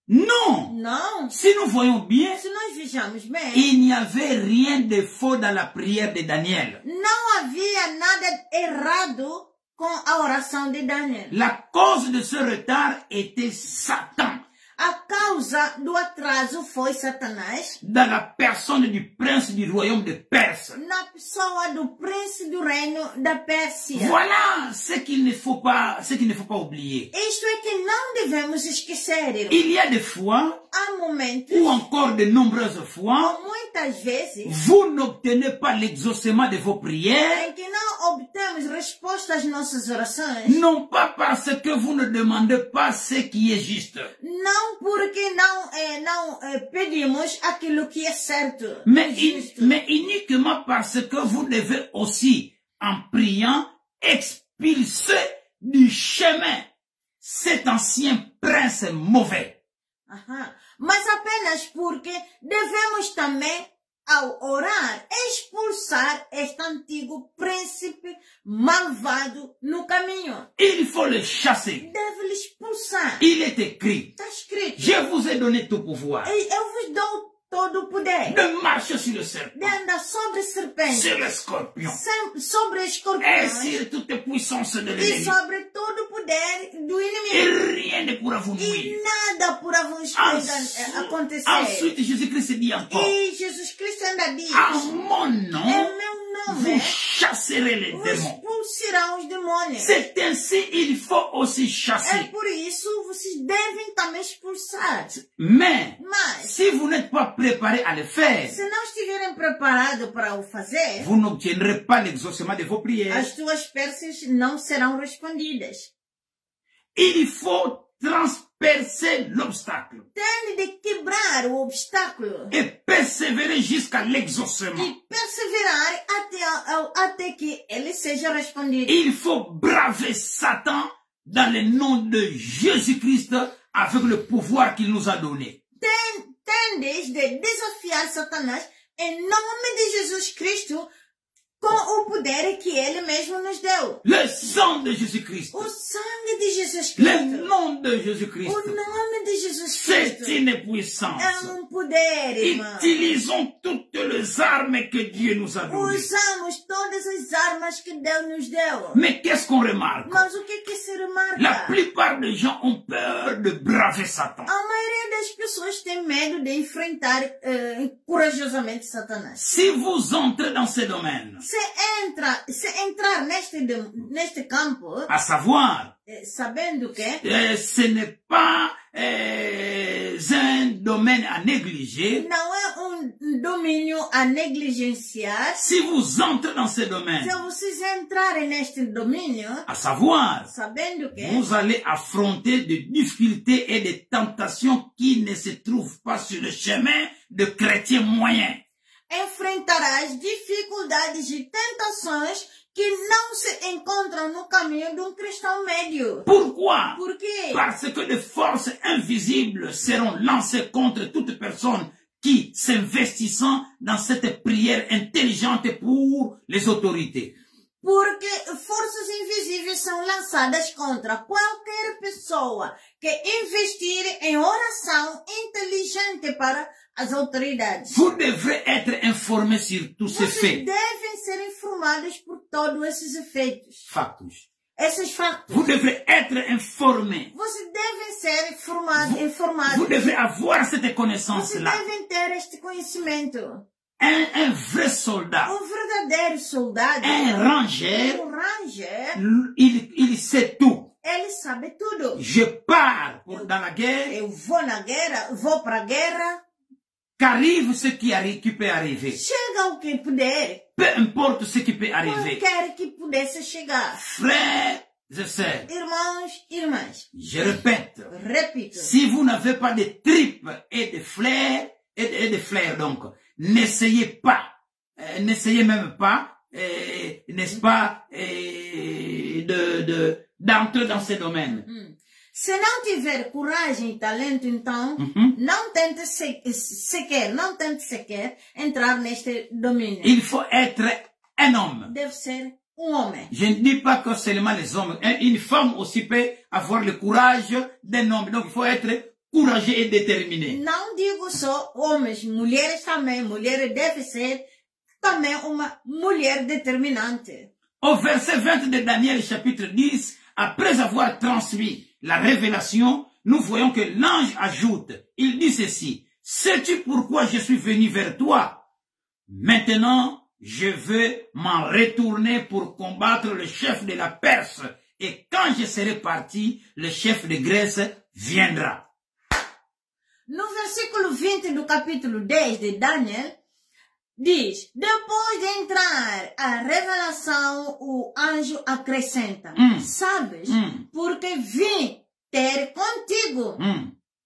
[SPEAKER 2] Non.
[SPEAKER 1] Não.
[SPEAKER 2] Si nous voyons bien,
[SPEAKER 1] Se nós vejamos bem,
[SPEAKER 2] il n'y avait rien de faux dans la prière de Daniel.
[SPEAKER 1] não havia nada errado com a oração de Daniel.
[SPEAKER 2] La cause de ce retard était Satan,
[SPEAKER 1] A causa do atraso foi Satanás,
[SPEAKER 2] dans la personne du prince du royaume de Perse.
[SPEAKER 1] na pessoa do príncipe do reino da Pérsia.
[SPEAKER 2] Voilà ce qu'il ne faut pas oublier.
[SPEAKER 1] Isto é que não devemos esquecer, irmão.
[SPEAKER 2] Il y a des fois,
[SPEAKER 1] Há momentos,
[SPEAKER 2] ou encore de nombreuses fois,
[SPEAKER 1] muitas vezes,
[SPEAKER 2] vous n'obtenez pas l'exaucement de vos prières,
[SPEAKER 1] em que não obtemos resposta às nossas orações,
[SPEAKER 2] non pas parce que vous ne demandez pas ce qui est juste,
[SPEAKER 1] não porque não pedimos aquilo que é certo,
[SPEAKER 2] mais
[SPEAKER 1] justo.
[SPEAKER 2] uniquement parce que vous devez aussi, en priant, expulser du chemin cet ancien prince mauvais.
[SPEAKER 1] Aham. Mas apenas porque devemos também, ao orar, expulsar este antigo príncipe malvado no caminho.
[SPEAKER 2] Il faut le chasser.
[SPEAKER 1] Deve-lhe expulsar.
[SPEAKER 2] Il est écrit,
[SPEAKER 1] Está escrito.
[SPEAKER 2] je vous ai donné tout pouvoir
[SPEAKER 1] Eu vos dou todo o poder
[SPEAKER 2] de marcher sur le serpent,
[SPEAKER 1] de andar sobre serpentes,
[SPEAKER 2] sur le scorpion,
[SPEAKER 1] sobre
[SPEAKER 2] et
[SPEAKER 1] escorpiões
[SPEAKER 2] sur toute puissance de
[SPEAKER 1] e
[SPEAKER 2] l'ennemi.
[SPEAKER 1] sobre todo o poder do
[SPEAKER 2] Et
[SPEAKER 1] inimigo.
[SPEAKER 2] rien ne pourra vous nuire.
[SPEAKER 1] E nada por vos acontecer.
[SPEAKER 2] Ensuite, Jésus-Christ dit encore,
[SPEAKER 1] E Jesus Cristo ainda diz,
[SPEAKER 2] en mon
[SPEAKER 1] em
[SPEAKER 2] nom,
[SPEAKER 1] meu
[SPEAKER 2] vous
[SPEAKER 1] nome,
[SPEAKER 2] chasserez les
[SPEAKER 1] vos
[SPEAKER 2] démons.
[SPEAKER 1] expulsarão os demônios.
[SPEAKER 2] C'est ainsi, il faut aussi
[SPEAKER 1] É
[SPEAKER 2] chasser.
[SPEAKER 1] por isso vocês devem também expulsar.
[SPEAKER 2] Mais,
[SPEAKER 1] Mas,
[SPEAKER 2] si vous n'êtes pas préparé à le faire,
[SPEAKER 1] se não estiverem preparados para o fazer,
[SPEAKER 2] vous n'obtiendrez pas l'exaucement de vos prières.
[SPEAKER 1] as tuas preces não serão respondidas.
[SPEAKER 2] Il faut transpercer l'obstacle
[SPEAKER 1] Tem de quebrar o obstáculo
[SPEAKER 2] et persévérer jusqu'à l'exaucement.
[SPEAKER 1] e perseverar até que ele seja respondido.
[SPEAKER 2] Il faut braver Satan dans le nom de Jésus-Christ avec le pouvoir qu'il nous a donné.
[SPEAKER 1] Tendes de desafiar Satanás em nome de Jesus Cristo com o poder que ele mesmo nos deu.
[SPEAKER 2] Le sang de Jésus-Christ,
[SPEAKER 1] O sangue de Jesus
[SPEAKER 2] le
[SPEAKER 1] Cristo.
[SPEAKER 2] nom de Jésus-Christ,
[SPEAKER 1] O nome de Jesus
[SPEAKER 2] c'est
[SPEAKER 1] Cristo
[SPEAKER 2] une puissance.
[SPEAKER 1] é poder, irmão.
[SPEAKER 2] Utilisons toutes les armes que Dieu nous a données.
[SPEAKER 1] Usamos todas as armas que Deus nos deu.
[SPEAKER 2] Mais qu'est-ce qu'on remarque?
[SPEAKER 1] Mas o que se remarca?
[SPEAKER 2] La plupart des gens ont peur de braver Satan.
[SPEAKER 1] A maioria das pessoas tem medo de enfrentar corajosamente Satanás.
[SPEAKER 2] Si vous entrez dans ce domaine,
[SPEAKER 1] Se entrar neste campo,
[SPEAKER 2] à savoir,
[SPEAKER 1] sabendo que
[SPEAKER 2] ce n'est pas un domaine à négliger.
[SPEAKER 1] não é domínio a negligenciar.
[SPEAKER 2] Si vous entrez dans ce domaine,
[SPEAKER 1] Se vocês entrarem neste domínio,
[SPEAKER 2] à savoir,
[SPEAKER 1] sabendo que
[SPEAKER 2] vous allez affronter des difficultés et des tentations qui ne se trouvent pas sur le chemin de chrétiens moyens.
[SPEAKER 1] enfrentarás dificuldades e tentações que não se encontram no caminho de cristão médio.
[SPEAKER 2] Pourquoi?
[SPEAKER 1] Por quê?
[SPEAKER 2] Parce que des forces invisibles seront lancées contre toute personne qui s'investissant dans cette prière intelligente pour les autorités.
[SPEAKER 1] Porque forças invisíveis são lançadas contra qualquer pessoa que investir em oração inteligente para as autoridades.
[SPEAKER 2] Vous devrez être informés sur tous ces
[SPEAKER 1] Vocês
[SPEAKER 2] faits.
[SPEAKER 1] devem ser informados por todos esses efeitos.
[SPEAKER 2] Factos.
[SPEAKER 1] Esses fatos.
[SPEAKER 2] Vous devrez être informés.
[SPEAKER 1] Vocês devem ser informados.
[SPEAKER 2] Vous devrez avoir cette
[SPEAKER 1] Vocês
[SPEAKER 2] connaissance-là.
[SPEAKER 1] devem ter este conhecimento.
[SPEAKER 2] Un vrai soldat,
[SPEAKER 1] Verdadeiro soldado,
[SPEAKER 2] un ranger,
[SPEAKER 1] ranger,
[SPEAKER 2] il sait tout.
[SPEAKER 1] ele ele sabe tudo.
[SPEAKER 2] Je pars dans la guerre.
[SPEAKER 1] Eu vou na guerra, vou para a guerra.
[SPEAKER 2] Qu'arrive ce qui peut arriver.
[SPEAKER 1] Chega o que puder.
[SPEAKER 2] Peu importe ce qui peut arriver.
[SPEAKER 1] Qualquer que pudesse chegar.
[SPEAKER 2] Frères et sœurs.
[SPEAKER 1] Irmãos, irmãs.
[SPEAKER 2] Je répète.
[SPEAKER 1] Repito.
[SPEAKER 2] Si vous n'avez pas de tripes et de flair, donc, n'essayez pas. N'essayez même pas, n'est-ce pas, d'entrer dans ces domaines.
[SPEAKER 1] Se não tiver coragem e talento, então, não tente sequer entrar neste domínio.
[SPEAKER 2] Il faut être un homme.
[SPEAKER 1] Deve ser homem.
[SPEAKER 2] Je ne dis pas que seulement les hommes. Une femme aussi peut avoir le courage d'un homme. Donc, il faut être courageux et déterminé.
[SPEAKER 1] Não digo só homens, mulheres também. Mulheres deve ser também uma mulher determinante.
[SPEAKER 2] Au verset 20 de Daniel, chapitre 10, après avoir transmis la révélation, nous voyons que l'ange ajoute, il dit ceci, « Sais-tu pourquoi je suis venu vers toi? Maintenant, je vais m'en retourner pour combattre le chef de la Perse, et quand je serai parti, le chef de Grèce viendra. »
[SPEAKER 1] No versículo 20 do capítulo 10 de Daniel, diz, depois de entrar a revelação, o anjo acrescenta, sabes, porque vim ter contigo.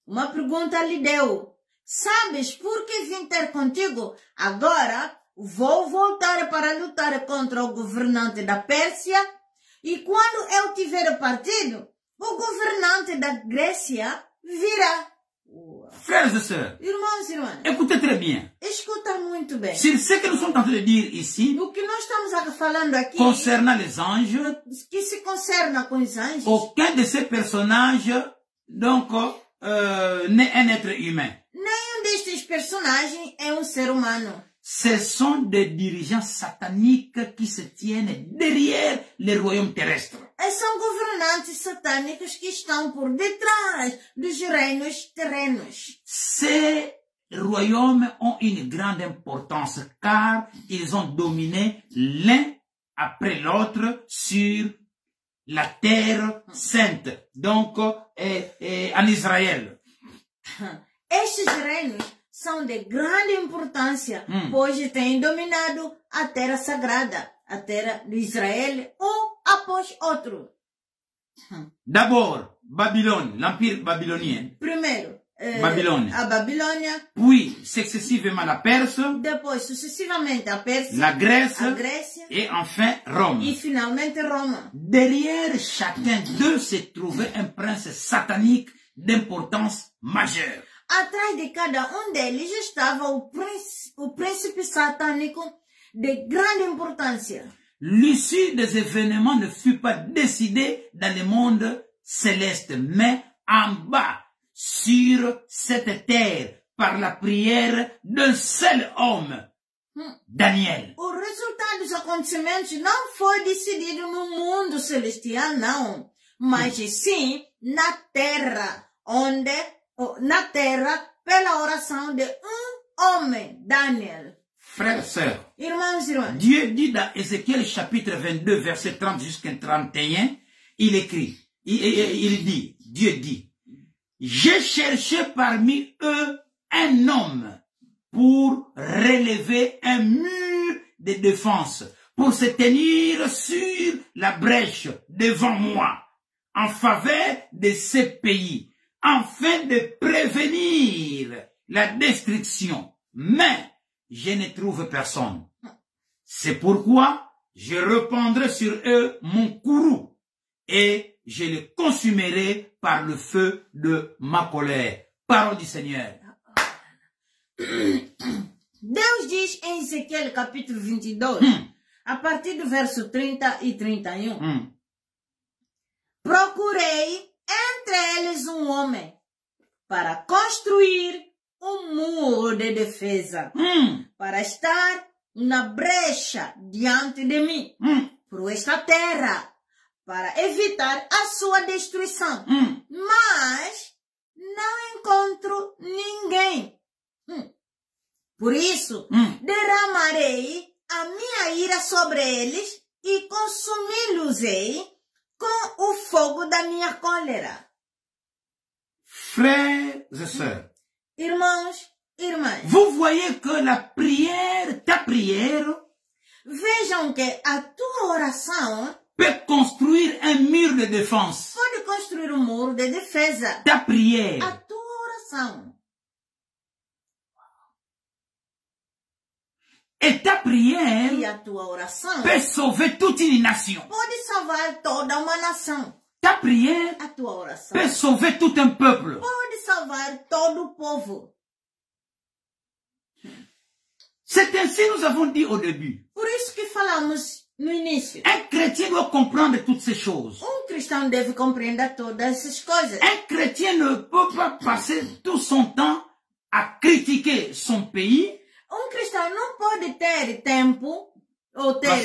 [SPEAKER 1] Uma pergunta lhe deu, sabes por que vim ter contigo? Agora vou voltar para lutar contra o governante da Pérsia e quando eu tiver partido, o governante da Grécia virá.
[SPEAKER 2] Frères et sœurs,
[SPEAKER 1] Irmãos e irmãs,
[SPEAKER 2] écoutez très bien.
[SPEAKER 1] Escuta muito bem.
[SPEAKER 2] Sur ce que nous sommes en train de dire ici,
[SPEAKER 1] O que nós estamos falando aqui,
[SPEAKER 2] concernant les anges,
[SPEAKER 1] que se concerna com os anjos,
[SPEAKER 2] aucun de ces personnages, donc, n'est un être humain.
[SPEAKER 1] nenhum destes personagens é um ser humano.
[SPEAKER 2] Ce sont des dirigeants sataniques qui se tiennent derrière le royaume terrestre.
[SPEAKER 1] São governantes satânicos que estão por detrás dos reinos terrenos.
[SPEAKER 2] Ces royaumes ont une grande importance car ils ont dominé l'un après l'autre sur la terre sainte, donc en Israël.
[SPEAKER 1] Estes reinos são de grande importância, pois têm dominado a terra sagrada, a terra de Israel, um após outro.
[SPEAKER 2] D'abord, Babylone, l'empire babylonien.
[SPEAKER 1] Primeiro,
[SPEAKER 2] Babilônia.
[SPEAKER 1] a Babilônia,
[SPEAKER 2] Puis, successivement la Perse,
[SPEAKER 1] depois, sucessivamente, a Pérsia,
[SPEAKER 2] la Grèce,
[SPEAKER 1] a Grécia
[SPEAKER 2] et enfin Rome.
[SPEAKER 1] e, finalmente, Roma.
[SPEAKER 2] Derrière chacun d'eux se trouvait un prince satanique d'importance majeure.
[SPEAKER 1] Atrás de cada deles estava o príncipe satânico de grande importância.
[SPEAKER 2] L'issue des événements ne fut pas décidée dans le monde céleste, mais en bas, sur cette terre, par la prière d'un seul homme, Daniel.
[SPEAKER 1] O resultado dos acontecimentos não foi decidido no mundo celestial, não, mas sim na terra, pela oração de homem, Daniel.
[SPEAKER 2] Frères et sœurs,
[SPEAKER 1] Irmãos e irmãs,
[SPEAKER 2] Dieu dit dans Ézéchiel chapitre 22, verset 30 jusqu'à 31, il écrit, Dieu dit, j'ai cherché parmi eux un homme pour relever un mur de défense, pour se tenir sur la brèche devant moi, en faveur de ce pays, afin de prévenir la destruction. Mais je ne trouve personne. C'est pourquoi je répandrai sur eux mon courroux et je les consumerai par le feu de ma colère. Parole du Seigneur.
[SPEAKER 1] Deus diz em Ezequiel capítulo 22, a partir do verso 30 e 31, procurei entre eles um homem para construir um muro de defesa, para estar na brecha diante de mim, por esta terra, para evitar a sua destruição. Mas não encontro ninguém. Por isso, derramarei a minha ira sobre eles e consumi-los-ei com o fogo da minha cólera.
[SPEAKER 2] Frères et sœurs,
[SPEAKER 1] Irmãos, irmãs,
[SPEAKER 2] vous voyez que la prière, ta prière,
[SPEAKER 1] vejam que a tua oração
[SPEAKER 2] peut construire un mur de défense.
[SPEAKER 1] pode construir um muro de defesa.
[SPEAKER 2] Ta prière.
[SPEAKER 1] A tua oração.
[SPEAKER 2] Et ta
[SPEAKER 1] E
[SPEAKER 2] prière
[SPEAKER 1] a tua oração
[SPEAKER 2] peut sauver toute une nation.
[SPEAKER 1] pode salvar toda uma nação.
[SPEAKER 2] Ta prière
[SPEAKER 1] A tua oração
[SPEAKER 2] peut sauver tout un peuple.
[SPEAKER 1] pode salvar todo o povo.
[SPEAKER 2] C'est ainsi nous avons dit au début.
[SPEAKER 1] Por isso que falamos no início.
[SPEAKER 2] Un chrétien doit comprendre toutes ces choses.
[SPEAKER 1] Cristão deve compreender todas essas coisas.
[SPEAKER 2] Un chrétien ne peut pas passer tout son temps à critiquer son pays.
[SPEAKER 1] Cristão não pode ter tempo ou ter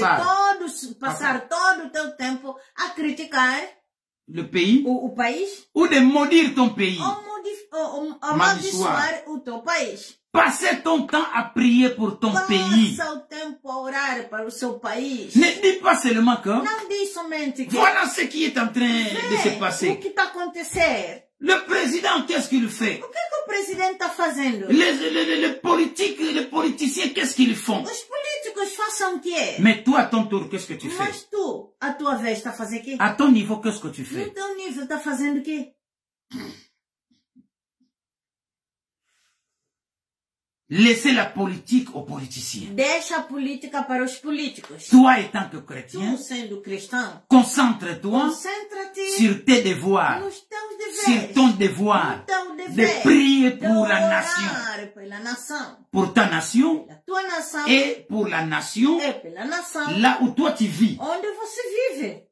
[SPEAKER 1] passar todo o teu tempo a criticar
[SPEAKER 2] le pays
[SPEAKER 1] o país
[SPEAKER 2] ou de maudire ton pays.
[SPEAKER 1] Ou amaldiçoar o teu país.
[SPEAKER 2] Passer ton temps à prier pour ton pays.
[SPEAKER 1] Passa o tempo a orar para o seu país.
[SPEAKER 2] Ne dis pas seulement que
[SPEAKER 1] Não diz somente que
[SPEAKER 2] voilà ce qui est en train de se
[SPEAKER 1] o
[SPEAKER 2] passer.
[SPEAKER 1] que está acontecendo.
[SPEAKER 2] Le président, qu'est-ce qu'il fait?
[SPEAKER 1] O que o presidente está fazendo?
[SPEAKER 2] Les politiciens, qu'est-ce qu'ils font?
[SPEAKER 1] Os políticos façam o quê?
[SPEAKER 2] Mais toi, à ton tour, qu'est-ce que tu fais?
[SPEAKER 1] Mas tu, a tua vez, está fazendo o quê?
[SPEAKER 2] À ton niveau, qu'est-ce que tu
[SPEAKER 1] No
[SPEAKER 2] fais?
[SPEAKER 1] teu nível, está fazendo o quê?
[SPEAKER 2] Laissez la politique aux politiciens.
[SPEAKER 1] Deixa a política para os políticos.
[SPEAKER 2] Toi, étant que chrétien,
[SPEAKER 1] Tu, sendo cristão,
[SPEAKER 2] concentre-toi
[SPEAKER 1] concentra-te
[SPEAKER 2] sur tes devoirs,
[SPEAKER 1] nos teus deveres.
[SPEAKER 2] sur ton devoir
[SPEAKER 1] No teu
[SPEAKER 2] de
[SPEAKER 1] dever.
[SPEAKER 2] prier
[SPEAKER 1] De
[SPEAKER 2] pour la
[SPEAKER 1] orar
[SPEAKER 2] nation,
[SPEAKER 1] pela nação.
[SPEAKER 2] pour ta nation
[SPEAKER 1] Pela tua nação
[SPEAKER 2] et pour la nation
[SPEAKER 1] e pela nação
[SPEAKER 2] là où toi tu vis,
[SPEAKER 1] onde você vive.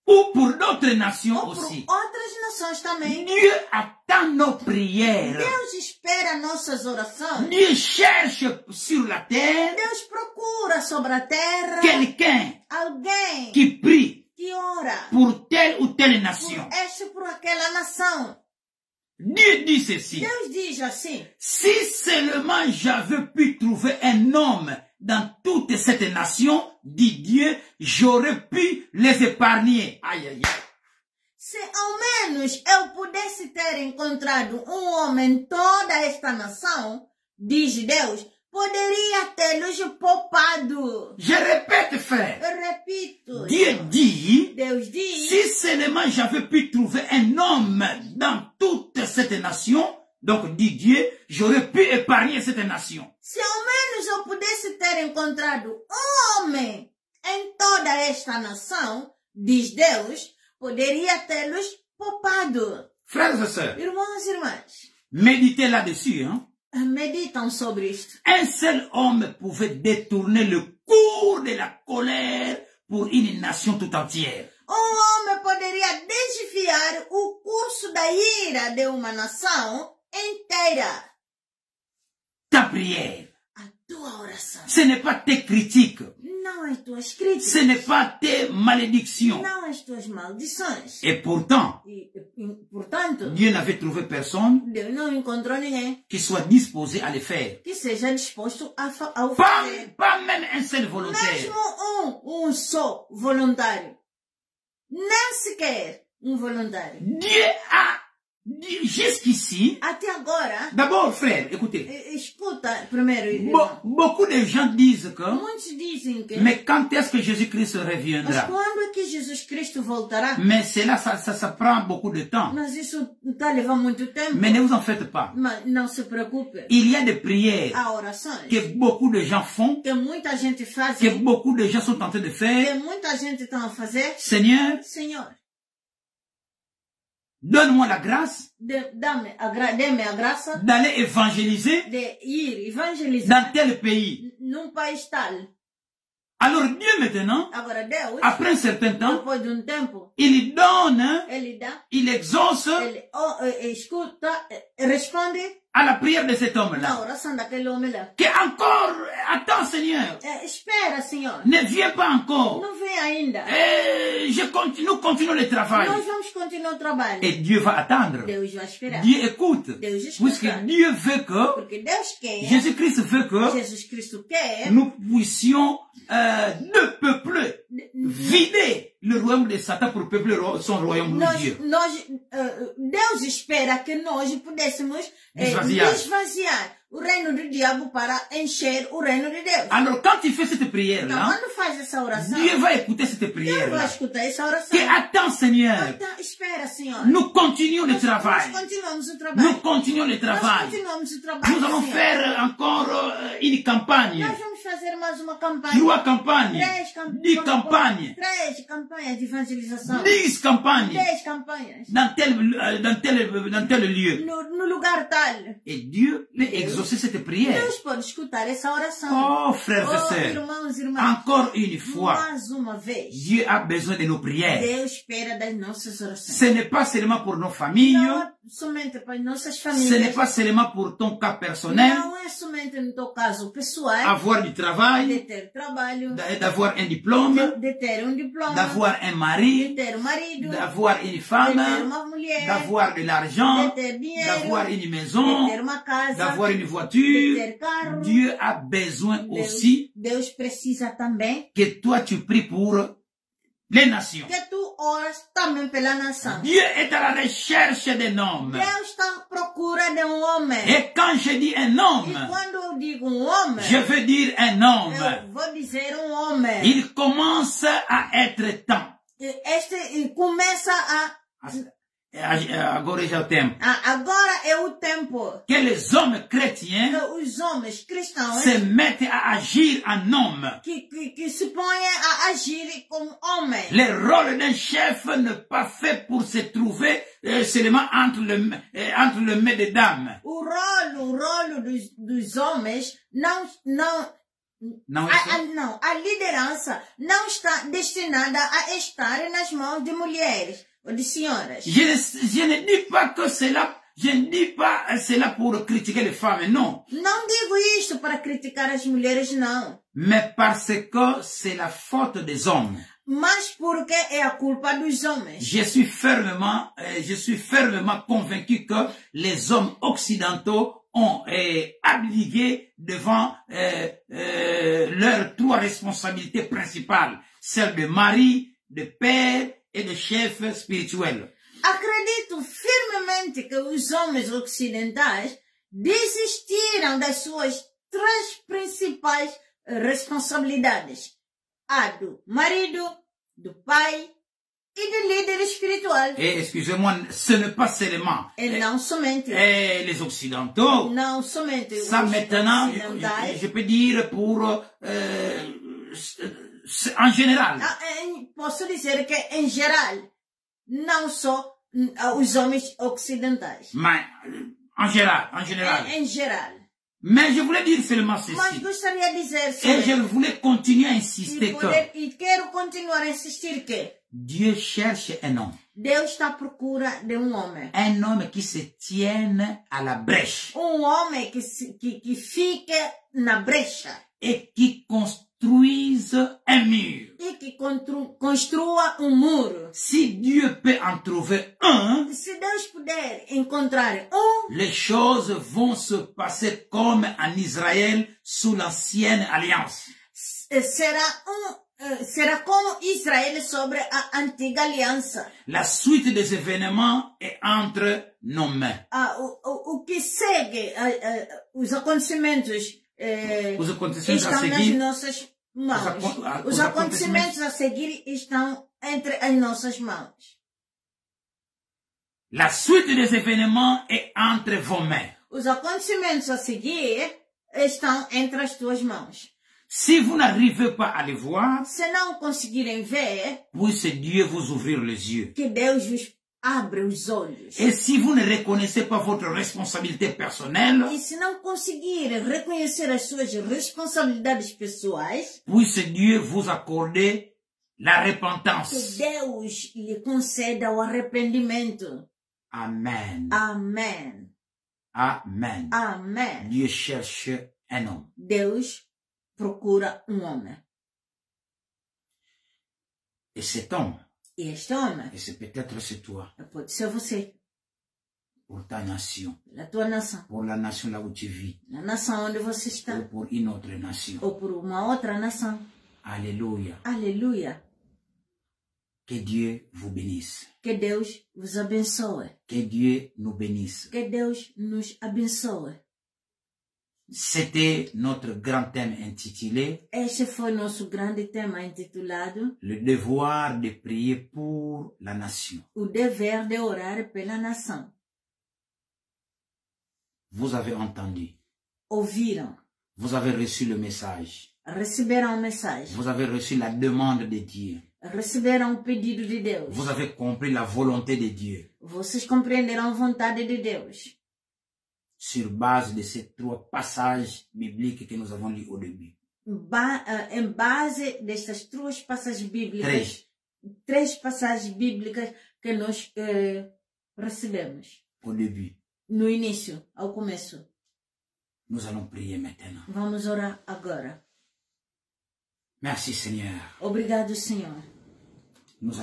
[SPEAKER 2] ou pour d'autres nations
[SPEAKER 1] Ou por
[SPEAKER 2] aussi.
[SPEAKER 1] outras nações também.
[SPEAKER 2] Dieu attend nos prières.
[SPEAKER 1] Deus espera nossas orações.
[SPEAKER 2] Dieu cherche sur la terre
[SPEAKER 1] Deus procura sobre a terra
[SPEAKER 2] quelqu'un
[SPEAKER 1] alguém
[SPEAKER 2] qui prie
[SPEAKER 1] que ora
[SPEAKER 2] pour telle ou telle nation.
[SPEAKER 1] por esta por aquela nação.
[SPEAKER 2] Dieu dit ceci.
[SPEAKER 1] Deus diz assim:
[SPEAKER 2] Si seulement j'avais pu trouver un homme dans toute cette nation, dit Dieu, j'aurais pu les épargner. Aïe, aïe, aïe.
[SPEAKER 1] se ao menos eu pudesse ter encontrado homem em toda esta nação, diz Deus, poderia tê-los poupado.
[SPEAKER 2] Je répète, frère.
[SPEAKER 1] Eu repito,
[SPEAKER 2] Dieu dit,
[SPEAKER 1] Deus diz,
[SPEAKER 2] si seulement j'avais pu trouver un homme dans toute cette nation, donc dit Dieu, j'aurais pu épargner cette nation.
[SPEAKER 1] se ao menos eu pudesse ter encontrado homem em toda esta nação, diz Deus, poderia tê-los poupado.
[SPEAKER 2] Frères et sœurs,
[SPEAKER 1] Irmãos e irmãs,
[SPEAKER 2] méditez là-dessus. Hein?
[SPEAKER 1] meditam sobre isto.
[SPEAKER 2] Un seul homme pouvait détourner le cours de la colère pour une nation tout entière.
[SPEAKER 1] Homem poderia desviar o curso da ira de uma nação inteira.
[SPEAKER 2] Ta prière,
[SPEAKER 1] A tua oração.
[SPEAKER 2] ce n'est pas tes critiques,
[SPEAKER 1] Não as tuas críticas.
[SPEAKER 2] ce n'est pas tes malédictions.
[SPEAKER 1] Não as tuas maldições.
[SPEAKER 2] Et pourtant,
[SPEAKER 1] Portanto,
[SPEAKER 2] Dieu n'avait trouvé personne
[SPEAKER 1] Deus não encontrou ninguém
[SPEAKER 2] qui soit disposé à le faire.
[SPEAKER 1] que seja disposto a o
[SPEAKER 2] Pas,
[SPEAKER 1] fazer.
[SPEAKER 2] pas même un seul volontaire.
[SPEAKER 1] Mesmo só voluntário. Nem sequer voluntário.
[SPEAKER 2] Dieu a dit jusqu'ici.
[SPEAKER 1] Até agora,
[SPEAKER 2] D'abord, frère, écoutez.
[SPEAKER 1] escuta primeiro, irmão.
[SPEAKER 2] Beaucoup de gens disent que,
[SPEAKER 1] Muitos dizem que,
[SPEAKER 2] mais quand est-ce que Jésus-Christ
[SPEAKER 1] mas
[SPEAKER 2] reviendra?
[SPEAKER 1] quando é que Jesus Cristo voltará?
[SPEAKER 2] Mais cela, ça prend beaucoup de temps.
[SPEAKER 1] Mas isso está levando muito tempo.
[SPEAKER 2] Mais ne vous en faites pas.
[SPEAKER 1] Mas não se preocupe.
[SPEAKER 2] Il y a des prières
[SPEAKER 1] Há orações
[SPEAKER 2] que beaucoup de gens font,
[SPEAKER 1] que muita gente faz,
[SPEAKER 2] que beaucoup de gens sont en train de
[SPEAKER 1] que
[SPEAKER 2] faire.
[SPEAKER 1] muita gente está a fazer.
[SPEAKER 2] Seigneur,
[SPEAKER 1] Senhor,
[SPEAKER 2] donne-moi la grâce
[SPEAKER 1] dê-me a graça
[SPEAKER 2] d'aller évangéliser
[SPEAKER 1] de ir evangelizar
[SPEAKER 2] dans tel pays.
[SPEAKER 1] num país tal.
[SPEAKER 2] Alors Dieu maintenant,
[SPEAKER 1] Agora Deus,
[SPEAKER 2] après un certain temps,
[SPEAKER 1] depois de tempo,
[SPEAKER 2] il donne,
[SPEAKER 1] Ele dá,
[SPEAKER 2] il exauce
[SPEAKER 1] Ele escuta, responde
[SPEAKER 2] à la prière de cet
[SPEAKER 1] na
[SPEAKER 2] homme-là.
[SPEAKER 1] oração daquele homem lá.
[SPEAKER 2] Que encore, attends Seigneur,
[SPEAKER 1] Espera, Senhor.
[SPEAKER 2] ne viens pas encore.
[SPEAKER 1] Não vem ainda.
[SPEAKER 2] Nous continuons le travail.
[SPEAKER 1] Nós vamos continuar o trabalho.
[SPEAKER 2] Et Dieu va attendre.
[SPEAKER 1] Deus vai esperar.
[SPEAKER 2] Dieu écoute.
[SPEAKER 1] Deus escuta.
[SPEAKER 2] Puisque Dieu veut que,
[SPEAKER 1] Porque Deus quer,
[SPEAKER 2] Jésus-Christ veut que
[SPEAKER 1] Jesus Cristo quer,
[SPEAKER 2] nous puissions de peupler, vider le royaume de Satan pour peupler son royaume de Dieu.
[SPEAKER 1] Deus espera que nós pudéssemos esvaziar o reino do diabo para encher o reino de Deus.
[SPEAKER 2] Alors quand tu fais cette prière-là,
[SPEAKER 1] quando faz essa oração,
[SPEAKER 2] Dieu va écouter cette
[SPEAKER 1] Deus vai
[SPEAKER 2] prière-là.
[SPEAKER 1] escutar essa oração.
[SPEAKER 2] Que attends, Seigneur,
[SPEAKER 1] Espera, Senhor.
[SPEAKER 2] nous continuons le travail.
[SPEAKER 1] Nós continuamos o trabalho.
[SPEAKER 2] Nous continuons le
[SPEAKER 1] Nós
[SPEAKER 2] travail.
[SPEAKER 1] continuamos o trabalho.
[SPEAKER 2] Nous allons
[SPEAKER 1] Senhor.
[SPEAKER 2] faire encore une campagne.
[SPEAKER 1] Nós vamos fazer mais uma campanha.
[SPEAKER 2] 3 campagnes. 10
[SPEAKER 1] 3
[SPEAKER 2] campagnes.
[SPEAKER 1] 3 campanhas de evangelização.
[SPEAKER 2] 10 campagnes.
[SPEAKER 1] 10 campanhas.
[SPEAKER 2] Dans tel lieu.
[SPEAKER 1] No lugar tal.
[SPEAKER 2] Et Dieu peut exaucer cette prière.
[SPEAKER 1] Deus pode escutar essa oração.
[SPEAKER 2] Oh, frères et sœurs.
[SPEAKER 1] Irmãos e irmãs.
[SPEAKER 2] Encore une fois.
[SPEAKER 1] Mais uma vez.
[SPEAKER 2] Dieu a besoin de nos prières.
[SPEAKER 1] Deus espera das nossas orações.
[SPEAKER 2] Ce n'est pas seulement pour nos familles.
[SPEAKER 1] Não é somente para as nossas famílias.
[SPEAKER 2] Ce n'est pas seulement pour ton cas personnel.
[SPEAKER 1] Não é somente no teu caso pessoal.
[SPEAKER 2] Avoir du travail.
[SPEAKER 1] De ter trabalho.
[SPEAKER 2] D'avoir un diplôme.
[SPEAKER 1] De ter diploma.
[SPEAKER 2] D'avoir un mari.
[SPEAKER 1] De ter marido.
[SPEAKER 2] D'avoir une femme.
[SPEAKER 1] De ter uma mulher.
[SPEAKER 2] D'avoir de l'argent.
[SPEAKER 1] De ter dinheiro.
[SPEAKER 2] D'avoir une maison.
[SPEAKER 1] De ter uma casa.
[SPEAKER 2] D'avoir une voiture.
[SPEAKER 1] De ter carro.
[SPEAKER 2] Dieu a besoin aussi.
[SPEAKER 1] Deus precisa também.
[SPEAKER 2] Que toi tu pries pour les nations.
[SPEAKER 1] Que tu oras também pela nação.
[SPEAKER 2] Dieu est à la recherche d'un homme.
[SPEAKER 1] Deus está à procura de homem.
[SPEAKER 2] Et quand je dis un homme,
[SPEAKER 1] E quando eu digo homem,
[SPEAKER 2] je veux dire un homme.
[SPEAKER 1] eu vou dizer homem.
[SPEAKER 2] Il commence à être temps.
[SPEAKER 1] Este começa
[SPEAKER 2] Agora já é o tempo.
[SPEAKER 1] Agora é o tempo.
[SPEAKER 2] Que les hommes chrétiens
[SPEAKER 1] Que os homens cristãos
[SPEAKER 2] se mettent à agir en homme.
[SPEAKER 1] Que se põem a agir como homem.
[SPEAKER 2] Le rôle d'un chef n'est pas fait pour se trouver seulement entre le mains des dames.
[SPEAKER 1] O rolo dos homens não, a liderança não está destinada a estar nas mãos de mulheres ou de senhoras.
[SPEAKER 2] Je ne dis pas que cela, je ne dis pas cela pour critiquer les femmes, non.
[SPEAKER 1] Não digo isto para criticar as mulheres, não.
[SPEAKER 2] Mais parce que c'est la faute des hommes.
[SPEAKER 1] Mas porque é a culpa dos homens.
[SPEAKER 2] Je suis fermement convaincu que les hommes occidentaux ont abdiqué devant leurs 3 responsabilités principales, celle de mari, de père et de chef spirituel.
[SPEAKER 1] Acredito firmemente que os homens ocidentais desistiram das suas 3 principais responsabilidades: a do marido, do pai e do líder espiritual.
[SPEAKER 2] Et excusez-moi, ce n'est pas seulement
[SPEAKER 1] não somente
[SPEAKER 2] les occidentaux.
[SPEAKER 1] Não somente
[SPEAKER 2] ça maintenant, je peux dire pour en général.
[SPEAKER 1] Posso dizer que em geral, não só os homens ocidentais.
[SPEAKER 2] Mais en général.
[SPEAKER 1] Em geral.
[SPEAKER 2] Mais je voulais dire seulement ceci.
[SPEAKER 1] Mas gostaria de dizer
[SPEAKER 2] et je voulais continuer à insister
[SPEAKER 1] e quero continuar a insistir que
[SPEAKER 2] Dieu cherche un homme.
[SPEAKER 1] Deus está à procura de homem.
[SPEAKER 2] Un homme qui se tienne à la brèche.
[SPEAKER 1] Homem que fique na brecha.
[SPEAKER 2] Et qui construise un mur.
[SPEAKER 1] E que construa muro.
[SPEAKER 2] Si Dieu peut en trouver un,
[SPEAKER 1] se Deus puder encontrar
[SPEAKER 2] les choses vont se passer comme en Israël sous l'ancienne alliance.
[SPEAKER 1] Será como Israel sobre a antiga aliança.
[SPEAKER 2] La suite des événements est entre nos mains.
[SPEAKER 1] O que segue, os acontecimentos estão nas nossas mãos. Os acontecimentos a seguir estão entre as nossas mãos.
[SPEAKER 2] La suite des événements est entre vos mains.
[SPEAKER 1] Os acontecimentos a seguir estão entre as tuas mãos.
[SPEAKER 2] Si vous n'arrivez pas à les voir,
[SPEAKER 1] se não conseguirem ver,
[SPEAKER 2] puisse Dieu vous ouvrir les yeux.
[SPEAKER 1] Que Deus vos abre os olhos.
[SPEAKER 2] Et si vous ne reconnaissez pas votre responsabilité personnelle,
[SPEAKER 1] e se não conseguirem reconhecer as suas responsabilidades pessoais,
[SPEAKER 2] puisse Dieu vous accorder la repentance.
[SPEAKER 1] Que Deus lhe conceda o arrependimento.
[SPEAKER 2] Amen.
[SPEAKER 1] Amen.
[SPEAKER 2] Amen.
[SPEAKER 1] Amen.
[SPEAKER 2] Dieu cherche un homme.
[SPEAKER 1] Deus procura homem.
[SPEAKER 2] Et cet homme,
[SPEAKER 1] e este homem,
[SPEAKER 2] et c'est peut-être c'est toi,
[SPEAKER 1] pode ser você,
[SPEAKER 2] pour ta nation,
[SPEAKER 1] la tua nação,
[SPEAKER 2] pour la nation là où tu vis,
[SPEAKER 1] na nação onde você está,
[SPEAKER 2] ou pour une autre nation,
[SPEAKER 1] ou por uma outra nação.
[SPEAKER 2] Alléluia.
[SPEAKER 1] Aleluia.
[SPEAKER 2] Que Dieu vous bénisse.
[SPEAKER 1] Que Deus vos abençoe.
[SPEAKER 2] Que Dieu nous bénisse.
[SPEAKER 1] Que Deus nos abençoe.
[SPEAKER 2] C'était notre grand thème intitulé
[SPEAKER 1] Este foi nosso grande tema intitulado
[SPEAKER 2] Le devoir de prier pour la nation.
[SPEAKER 1] O dever de orar pela nação.
[SPEAKER 2] Vous avez entendu.
[SPEAKER 1] Ouviram,
[SPEAKER 2] Vous avez reçu le message.
[SPEAKER 1] receberam a mensagem,
[SPEAKER 2] Vous avez reçu la demande de Dieu.
[SPEAKER 1] receberam o pedido de Deus.
[SPEAKER 2] Vous avez compris la volonté de Dieu.
[SPEAKER 1] Vocês compreenderam a vontade de Deus.
[SPEAKER 2] Sur base de ces 3 passages bibliques que nous avons lus au début.
[SPEAKER 1] Em base destas 3 passagens bíblicas, 3 passagens bíblicas que nós recebemos.
[SPEAKER 2] Au début.
[SPEAKER 1] No início, ao começo.
[SPEAKER 2] Nous allons prier maintenant.
[SPEAKER 1] Vamos orar agora.
[SPEAKER 2] Merci Seigneur.
[SPEAKER 1] Obrigado, Senhor.
[SPEAKER 2] Nous allons